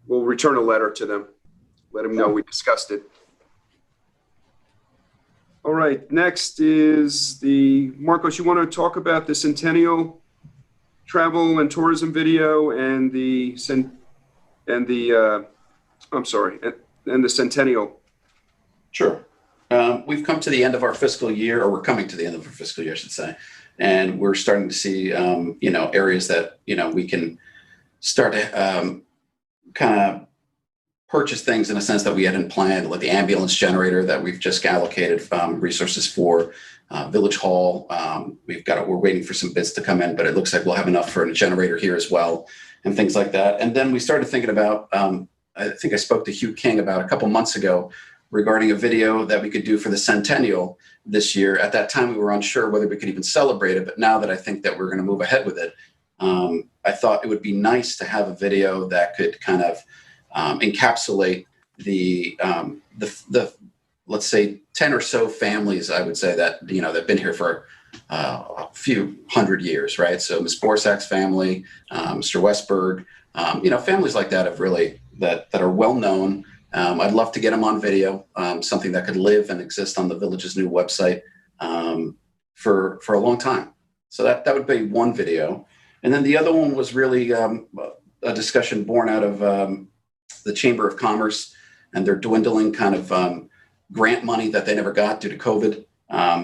we'll return a letter to them. Let them know we discussed it. All right. Next is Marcos, you want to talk about the Centennial travel and tourism video and the Centennial. Sure. We've come to the end of our fiscal year, or we're coming to the end of our fiscal year, I should say. And we're starting to see, areas that, we can start to kind of purchase things in a sense that we hadn't planned, like the ambulance generator that we've just allocated resources for, Village Hall. We're waiting for some bids to come in, but it looks like we'll have enough for a generator here as well and things like that. And then we started thinking about, I think I spoke to Hugh King about a couple months ago regarding a video that we could do for the Centennial this year. At that time, we were unsure whether we could even celebrate it, but now that I think that we're going to move ahead with it, I thought it would be nice to have a video that could kind of encapsulate the let's say 10 or so families, I would say that, that've been here for a few hundred years, right? So Ms. Borsak's family, Mr. Westberg, families like that have really, that are well known. I'd love to get them on video, something that could live and exist on the village's new website for a long time. So that would be one video. And then the other one was really a discussion born out of the Chamber of Commerce and their dwindling kind of grant money that they never got due to COVID,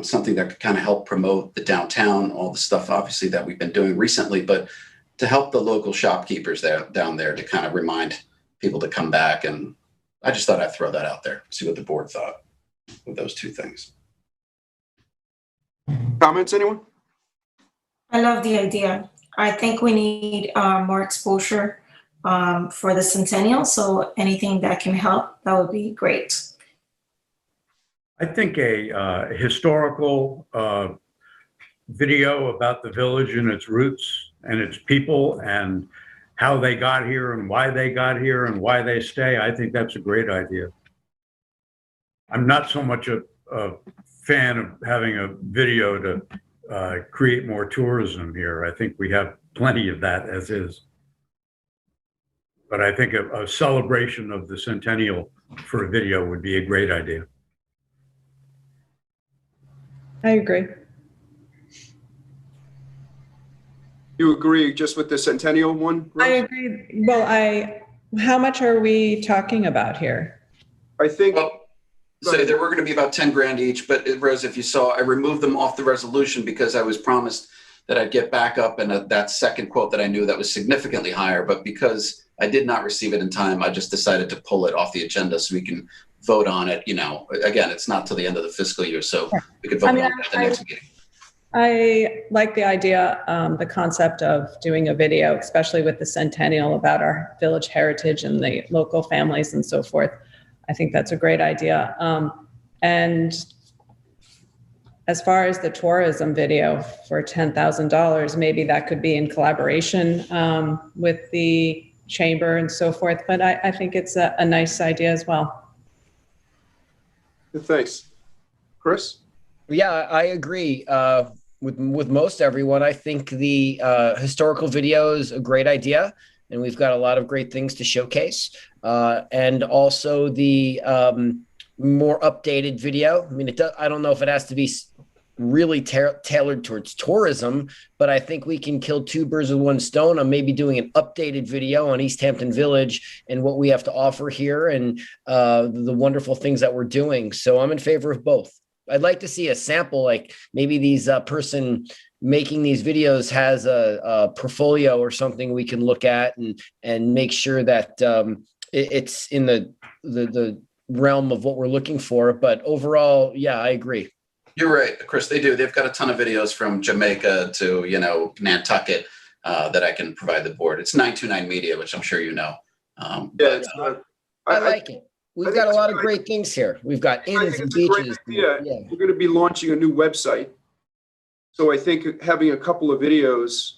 something that could kind of help promote the downtown, all the stuff obviously that we've been doing recently, but to help the local shopkeepers down there to kind of remind people to come back. And I just thought I'd throw that out there, see what the board thought of those two things. Comments, anyone? I love the idea. I think we need more exposure for the Centennial. So anything that can help, that would be great. I think a historical video about the village and its roots and its people and how they got here and why they got here and why they stay, I think that's a great idea. I'm not so much a fan of having a video to create more tourism here. I think we have plenty of that as is. But I think a celebration of the centennial for a video would be a great idea. I agree. You agree just with the centennial one? Rose? I agree. Well, how much are we talking about here? I think. Well, so there were going to be about 10 grand each, but Rose, if you saw, I removed them off the resolution because I was promised that I'd get back up and that second quote that I knew that was significantly higher, but because I did not receive it in time, I just decided to pull it off the agenda so we can vote on it. You know, again, it's not till the end of the fiscal year, so we could vote on it at the next meeting. I like the idea, the concept of doing a video, especially with the centennial, about our village heritage and the local families and so forth. I think that's a great idea. And as far as the tourism video for $10,000, maybe that could be in collaboration with the chamber and so forth. But I think it's a nice idea as well. Thanks. Chris? Yeah, I agree with most everyone. I think the historical video is a great idea, and we've got a lot of great things to showcase. And also the more updated video. I mean, I don't know if it has to be really tailored towards tourism, but I think we can kill two birds with one stone on maybe doing an updated video on East Hampton Village and what we have to offer here and the wonderful things that we're doing. So I'm in favor of both. I'd like to see a sample, like maybe these person making these videos has a portfolio or something we can look at and make sure that it's in the realm of what we're looking for. But overall, yeah, I agree. You're right, Chris. They do. They've got a ton of videos from Jamaica to, Nantucket that I can provide the board. It's 929 Media, which I'm sure you know. I like it. We've got a lot of great things here. We've got inns and beaches. Yeah, we're going to be launching a new website. So I think having a couple of videos,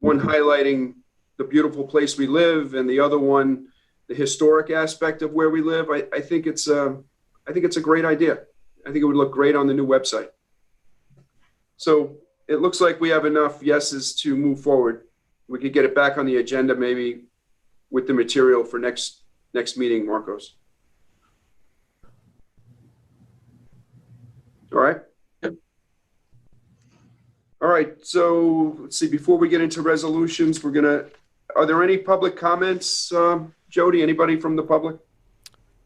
one highlighting the beautiful place we live, and the other one, the historic aspect of where we live. I think it's a great idea. I think it would look great on the new website. So it looks like we have enough yeses to move forward. We could get it back on the agenda maybe with the material for next meeting, Marcos. All right. Yep. All right. So let's see, before we get into resolutions, are there any public comments? Jody, anybody from the public?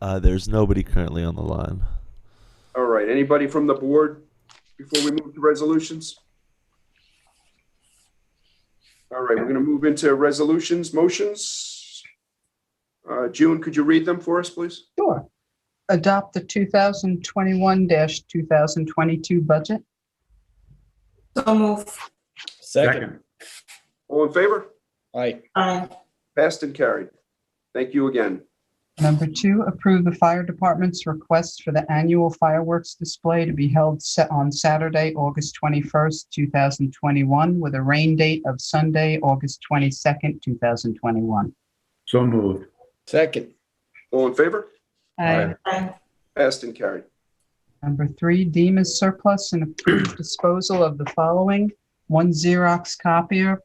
There's nobody currently on the line. All right. Anybody from the board before we move to resolutions? All right. We're going to move into resolutions, motions. June, could you read them for us, please? Sure. Adopt the 2021-2022 budget. So move. Second. All in favor? Aye. Aye. Passed and carried. Thank you again. Number 2, approve the fire department's request for the annual fireworks display to be held on Saturday, August 21st, 2021, with a rain date of Sunday, August 22nd, 2021. So moved. Second. All in favor? Aye. Aye. Passed and carried. Number 3, deem as surplus and approve disposal of the following: 1 Xerox copier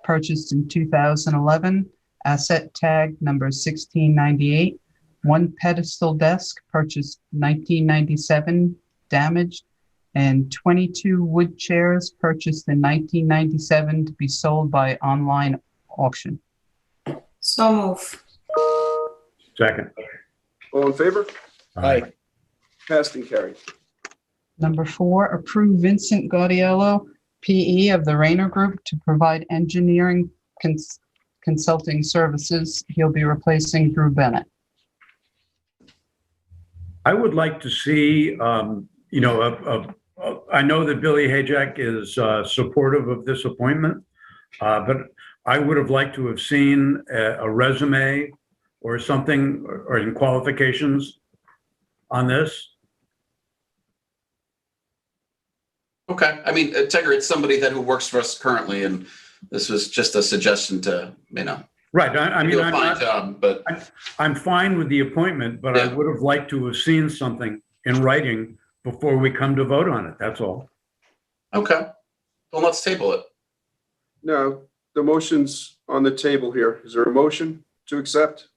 purchased in 2011, asset tag number 1698, 1 pedestal desk purchased 1997, damaged, and 22 wood chairs purchased in 1997 to be sold by online auction. So move. Second. All in favor? Aye. Passed and carried. Number 4, approve Vincent Gaudiello, PE of the Rayner Group, to provide engineering consulting services. He'll be replacing Drew Bennett. I would like to see, I know that Billy Ajack is supportive of this appointment, but I would have liked to have seen a resume or something, or in qualifications on this. Okay. I mean, Tigger, it's somebody who works for us currently, and this was just a suggestion to, Right. I mean, do a fine job, but I'm fine with the appointment, but I would have liked to have seen something in writing before we come to vote on it. That's all. Okay. Well, let's table it. No, the motion's on the table here. Is there a motion to accept?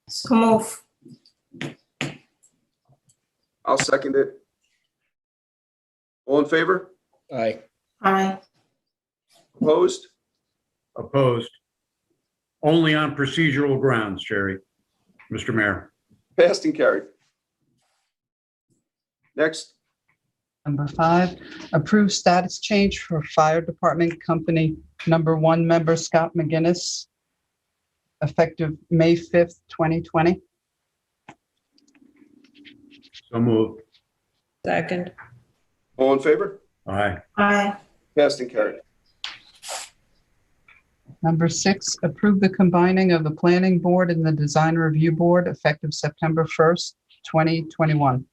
So move. I'll second it. All in favor? Aye. Aye. Opposed? Opposed. Only on procedural grounds, Jerry. Mr. Mayor. Passed and carried. Next. Number 5, approve status change for Fire Department Company Number 1 member Scott McGinnis, effective May 5th, 2020. So moved. Second. All in favor? Aye. Aye. Passed and carried. Number 6, approve the combining of the Planning Board and the Design Review Board, effective September 1st, 2021.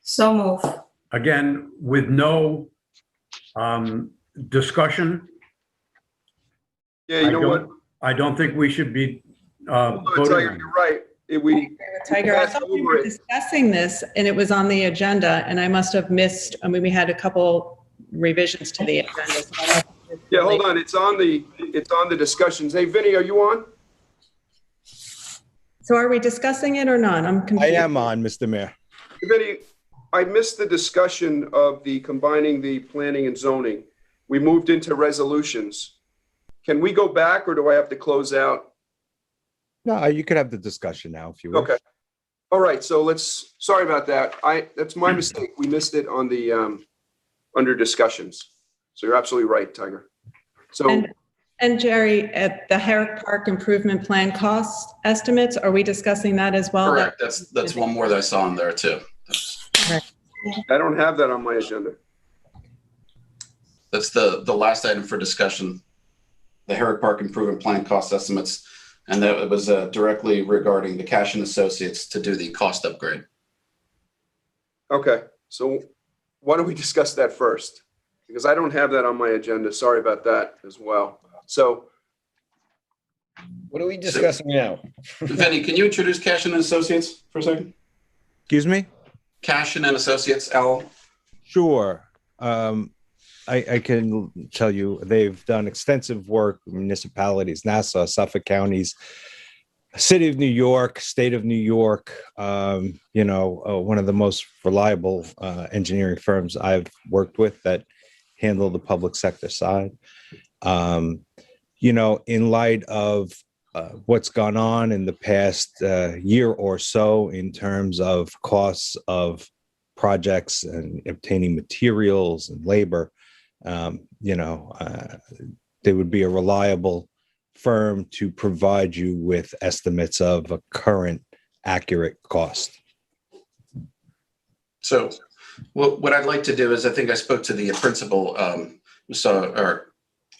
So move. Again, with no discussion. Yeah, you know what? I don't think we should be Hold on, voting Tiger, on it. you're right. Tiger, I thought we were discussing this and it was on the agenda and I must have missed, I mean, we had a couple revisions to the agenda. So Yeah, hold on. It's on the discussions. Hey, Vinny, are you on? So are we discussing it or not? I'm confused. I am on, Mr. Mayor. Hey, Vinny, I missed the discussion of the combining the planning and zoning. We moved into resolutions. Can we go back or do I have to close out? No, you could have the discussion now if you wish. Okay. All right. So sorry about that. That's my mistake. We missed it on the, under discussions. So you're absolutely right, Tiger. So. And Jerry, at the Herrick Park Improvement Plan cost estimates, are we discussing that as well? Correct. That's one more that I saw in there too. I don't have that on my agenda. That's the last item for discussion. The Herrick Park Improvement Plan cost estimates. And that was directly regarding the Cash and Associates to do the cost upgrade. Okay. So why don't we discuss that first? Because I don't have that on my agenda. Sorry about that as well. So. What are we discussing now? Vinny, can you introduce Cash and Associates for a second? Excuse me? Cash and Associates, Al. Sure. I can tell you they've done extensive work with municipalities, Nassau, Suffolk counties, City of New York, State of New York, one of the most reliable engineering firms I've worked with that handle the public sector side. In light of what's gone on in the past year or so in terms of costs of projects and obtaining materials and labor, they would be a reliable firm to provide you with estimates of a current accurate cost. So what I'd like to do is I think I spoke to the principal,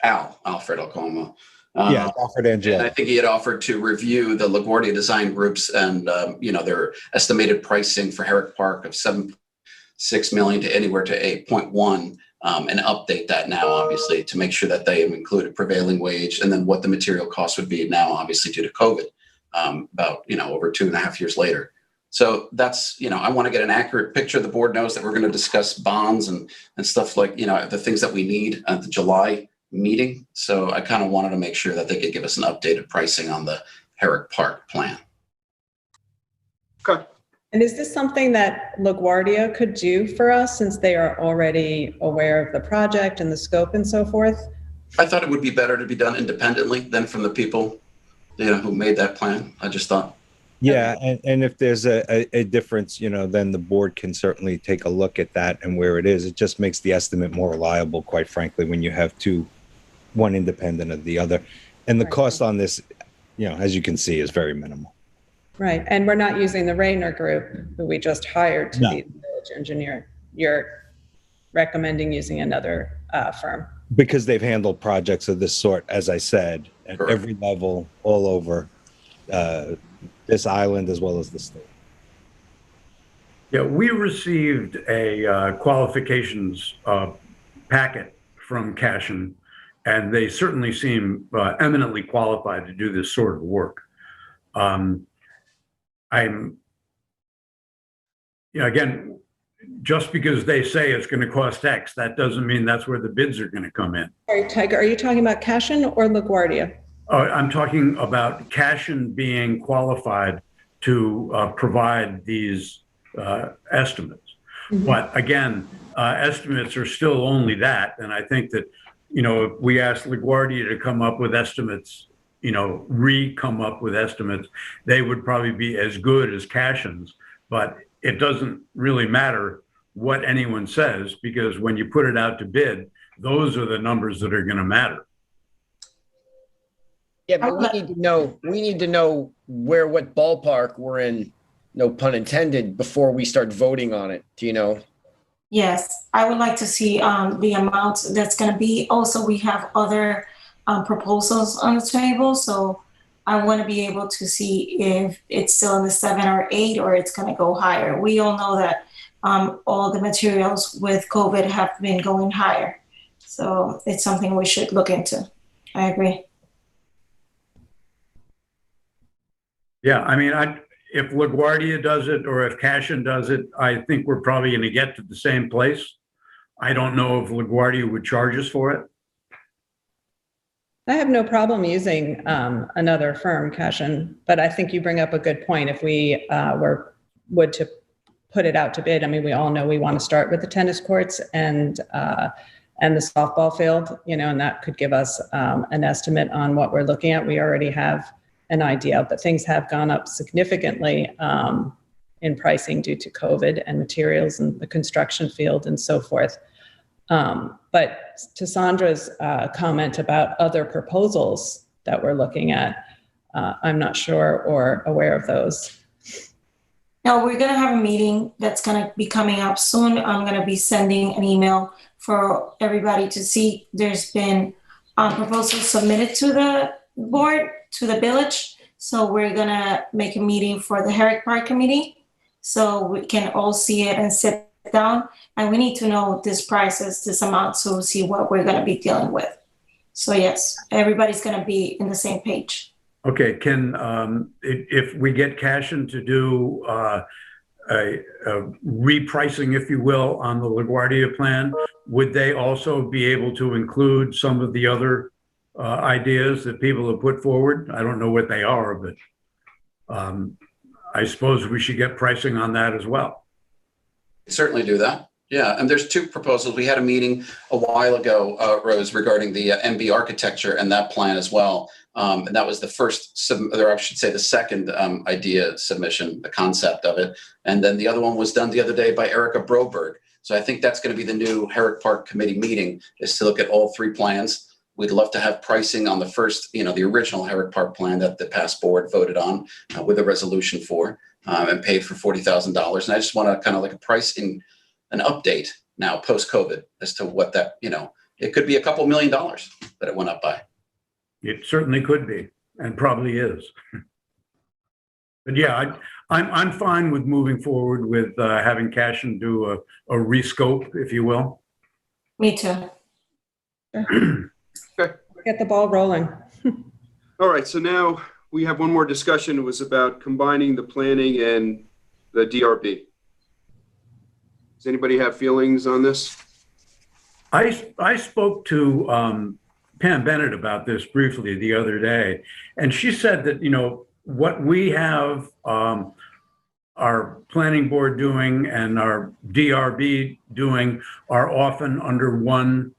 Alfred, I'll call him. Alfred Angel. And I think he had offered to review the LaGuardia design groups and, their estimated pricing for Herrick Park of $7.6 million to anywhere to 8.1. And update that now, obviously, to make sure that they have included prevailing wage and then what the material cost would be now, obviously, due to COVID, about, over 2.5 years later. So that's, I want to get an accurate picture. The board knows that we're going to discuss bonds and stuff like, the things that we need at the July meeting. So I kind of wanted to make sure that they could give us an updated pricing on the Herrick Park plan. Okay. And is this something that LaGuardia could do for us since they are already aware of the project and the scope and so forth? I thought it would be better to be done independently than from the people, who made that plan. I just thought. Yeah, and if there's a difference, then the board can certainly take a look at that and where it is. It just makes the estimate more reliable, quite frankly, when you have one independent of the other. And the cost on this, as you can see, is very minimal. Right. And we're not using the Rayner Group, who we just hired to be the village engineer. You're recommending using another firm. Because they've handled projects of this sort, as I said, at every level, all over this island as well as the state. Yeah, we received a qualifications packet from Cashin, and they certainly seem eminently qualified to do this sort of work. Again, just because they say it's going to cost X, that doesn't mean that's where the bids are going to come in. Sorry, Tiger, are you talking about Cashin or LaGuardia? I'm talking about Cashin being qualified to provide these estimates. But again, estimates are still only that. And I think that, if we ask LaGuardia to come up with estimates, come up with estimates, they would probably be as good as Cashin's. But it doesn't really matter what anyone says, because when you put it out to bid, those are the numbers that are going to matter. Yeah, but we need to know what ballpark we're in, no pun intended, before we start voting on it. Do you know? Yes, I would like to see the amount that's going to be. Also, we have other proposals on the table, so I want to be able to see if it's still in the 7 or 8 or it's going to go higher. We all know that all the materials with COVID have been going higher, so it's something we should look into. I agree. Yeah, I mean, if LaGuardia does it or if Cashin does it, I think we're probably going to get to the same place. I don't know if LaGuardia would charge us for it. I have no problem using another firm, Cashin, but I think you bring up a good point. If we would to put it out to bid, I mean, we all know we want to start with the tennis courts and the softball field, and that could give us an estimate on what we're looking at. We already have an idea, but things have gone up significantly in pricing due to COVID and materials and the construction field and so forth. But to Sandra's comment about other proposals that we're looking at, I'm not sure or aware of those. No, we're going to have a meeting that's going to be coming up soon. I'm going to be sending an email for everybody to see. There's been proposals submitted to the board, to the village. So we're going to make a meeting for the Herrick Park Committee so we can all see it and sit down. And we need to know this prices, this amount, so we'll see what we're going to be dealing with. So yes, everybody's going to be in the same page. Okay, if we get Cashin to do a repricing, if you will, on the LaGuardia plan, would they also be able to include some of the other ideas that people have put forward? I don't know what they are, but I suppose we should get pricing on that as well. Certainly do that. Yeah, and there's 2 proposals. We had a meeting a while ago, Rose, regarding the MB architecture and that plan as well. And that was the first, or I should say the second idea submission, the concept of it. And then the other one was done the other day by Erica Broberg. So I think that's going to be the new Herrick Park Committee meeting, is to look at all 3 plans. We'd love to have pricing on the first, the original Herrick Park plan that the past board voted on with a resolution for and paid for $40,000. And I just want to kind of like a price in an update now post-COVID as to what that, it could be a couple $1 million that it went up by. It certainly could be, and probably is. But yeah, I'm fine with moving forward with having Cashin do a rescope, if you will. Me too. Get the ball rolling. All right, so now we have one more discussion. It was about combining the planning and the DRB. Does anybody have feelings on this? I spoke to Pam Bennett about this briefly the other day, and she said that, what we have our planning board doing and our DRB doing are often under one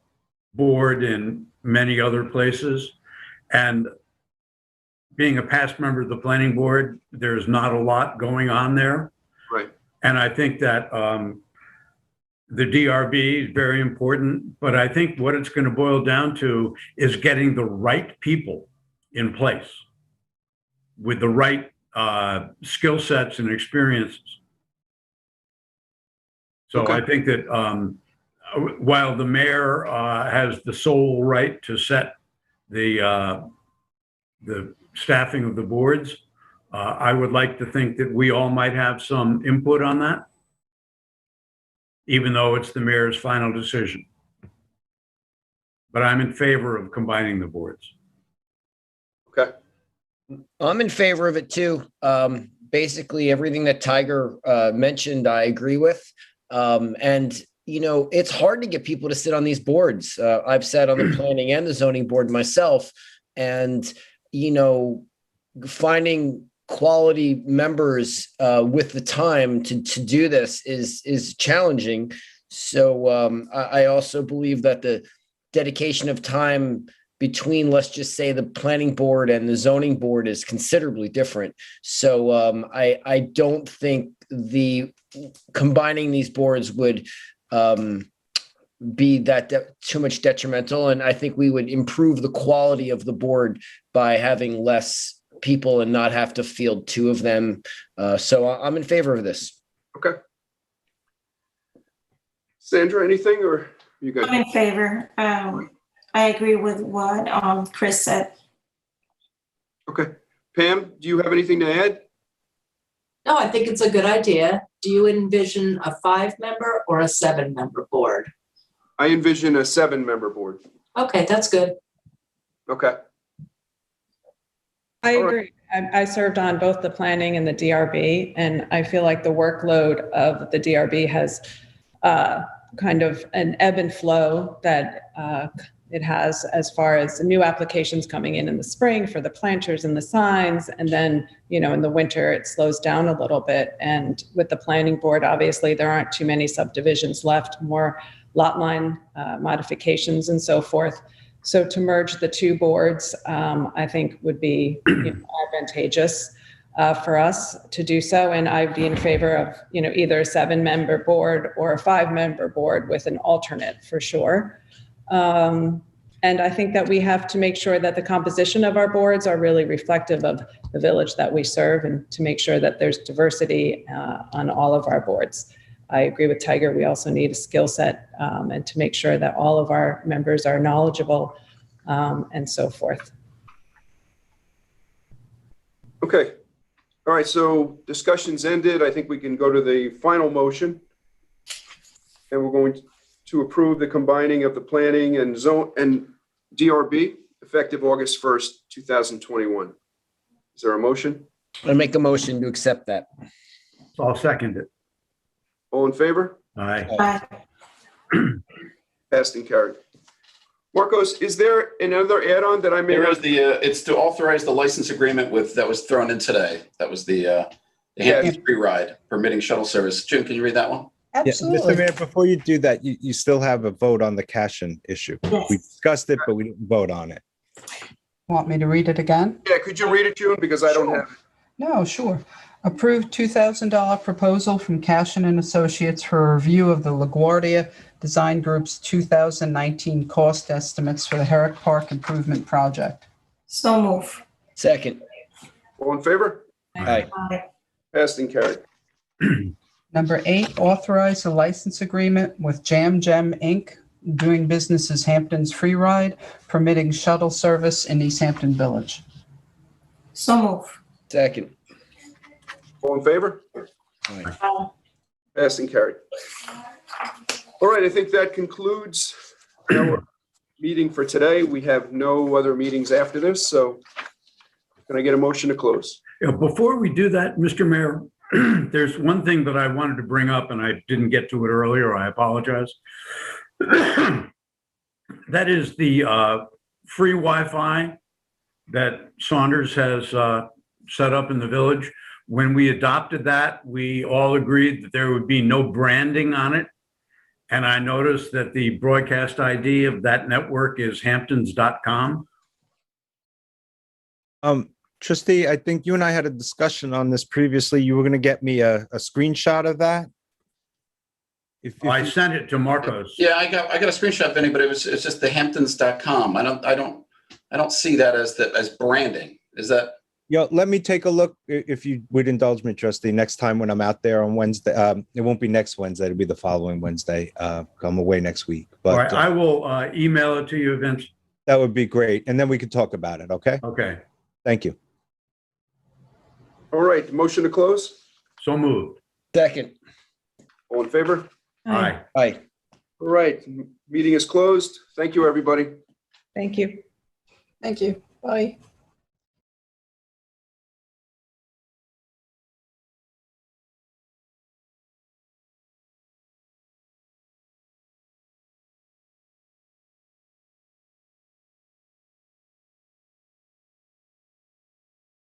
board in many other places. And being a past member of the planning board, there's not a lot going on there. Right. And I think that the DRB is very important, but I think what it's going to boil down to is getting the right people in place with the right skill sets and experiences. So Okay. I think that while the mayor has the sole right to set the staffing of the boards, I would like to think that we all might have some input on that, even though it's the mayor's final decision. But I'm in favor of combining the boards. Okay. I'm in favor of it too. Basically, everything that Tiger mentioned, I agree with. And it's hard to get people to sit on these boards. I've sat on the planning and the zoning board myself, and finding quality members with the time to do this is challenging. So I also believe that the dedication of time between, let's just say, the planning board and the zoning board is considerably different. So I don't think combining these boards would be that too much detrimental. And I think we would improve the quality of the board by having less people and not have to field two of them. So I'm in favor of this. Okay. Sandra, anything, or you good? I'm in favor. I agree with what Chris said. Okay. Pam, do you have anything to add? No, I think it's a good idea. Do you envision a 5-member or a 7-member board? I envision a 7-member board. Okay, that's good. Okay. I agree. I served on both the planning and the DRB, and I feel like the workload of the DRB has kind of an ebb and flow that it has as far as the new applications coming in the spring for the planters and the signs. And then, in the winter, it slows down a little bit. And with the planning board, obviously, there aren't too many subdivisions left, more lot line modifications and so forth. So to merge the two boards, I think would be advantageous for us to do so. And I'd be in favor of, either a 7-member board or a 5-member board with an alternate for sure. And I think that we have to make sure that the composition of our boards are really reflective of the village that we serve, and to make sure that there's diversity on all of our boards. I agree with Tiger. We also need a skill set and to make sure that all of our members are knowledgeable and so forth. Okay. All right. So discussion's ended. I think we can go to the final motion. And we're going to approve the combining of the planning and zone and DRB effective August 1st, 2021. Is there a motion? I make a motion to accept that. I'll second it. All in favor? Aye. Aye. Passed and carried. Marcos, is there another add-on that I may There have? is it's to authorize the license agreement that was thrown in today. That was the Hampton free ride permitting shuttle service. Jim, can you read that one? Absolutely. Yeah, Mr. Mayor, before you do that, you still have a vote on the cash-in issue. Yes. We discussed it, but we didn't vote on it. Want me to read it again? Yeah, could you read it, June? Because I don't have it. No, sure. Approved $2,000 proposal from Cashin and Associates for a review of the LaGuardia Design Group's 2019 cost estimates for the Herrick Park Improvement Project. So move. Second. All in favor? Aye. Aye. Passed and carried. Number 8, authorize a license agreement with Jam Gem Inc., doing business as Hampton's Free Ride, permitting shuttle service in East Hampton Village. So move. Second. All in favor? Aye. Passed and carried. All right, I think that concludes our meeting for today. We have no other meetings after this, so can I get a motion to close? Yeah, before we do that, Mr. Mayor, there's one thing that I wanted to bring up and I didn't get to it earlier. I apologize. That is the free Wi-Fi that Saunders has set up in the village. When we adopted that, we all agreed that there would be no branding on it. And I noticed that the broadcast ID of that network is hamptons.com. Trustee, I think you and I had a discussion on this previously. You were going to get me a screenshot of that. If I sent it to Marcos. Yeah, I got a screenshot, Vinny, but it's just the hamptons.com. I don't see that as branding. Is that? Yeah, let me take a look, if you would indulge me, Trustee, next time when I'm out there on Wednesday. It won't be next Wednesday, it'll be the following Wednesday. I'm away next week. But All right, I will email it to you, Vince. that would be great. And then we could talk about it, okay? Okay, Thank you. All right, motion to close? so moved. Second. All in favor? Aye. Aye. All right, meeting is closed. Thank you, everybody. Thank you. Thank you. Bye.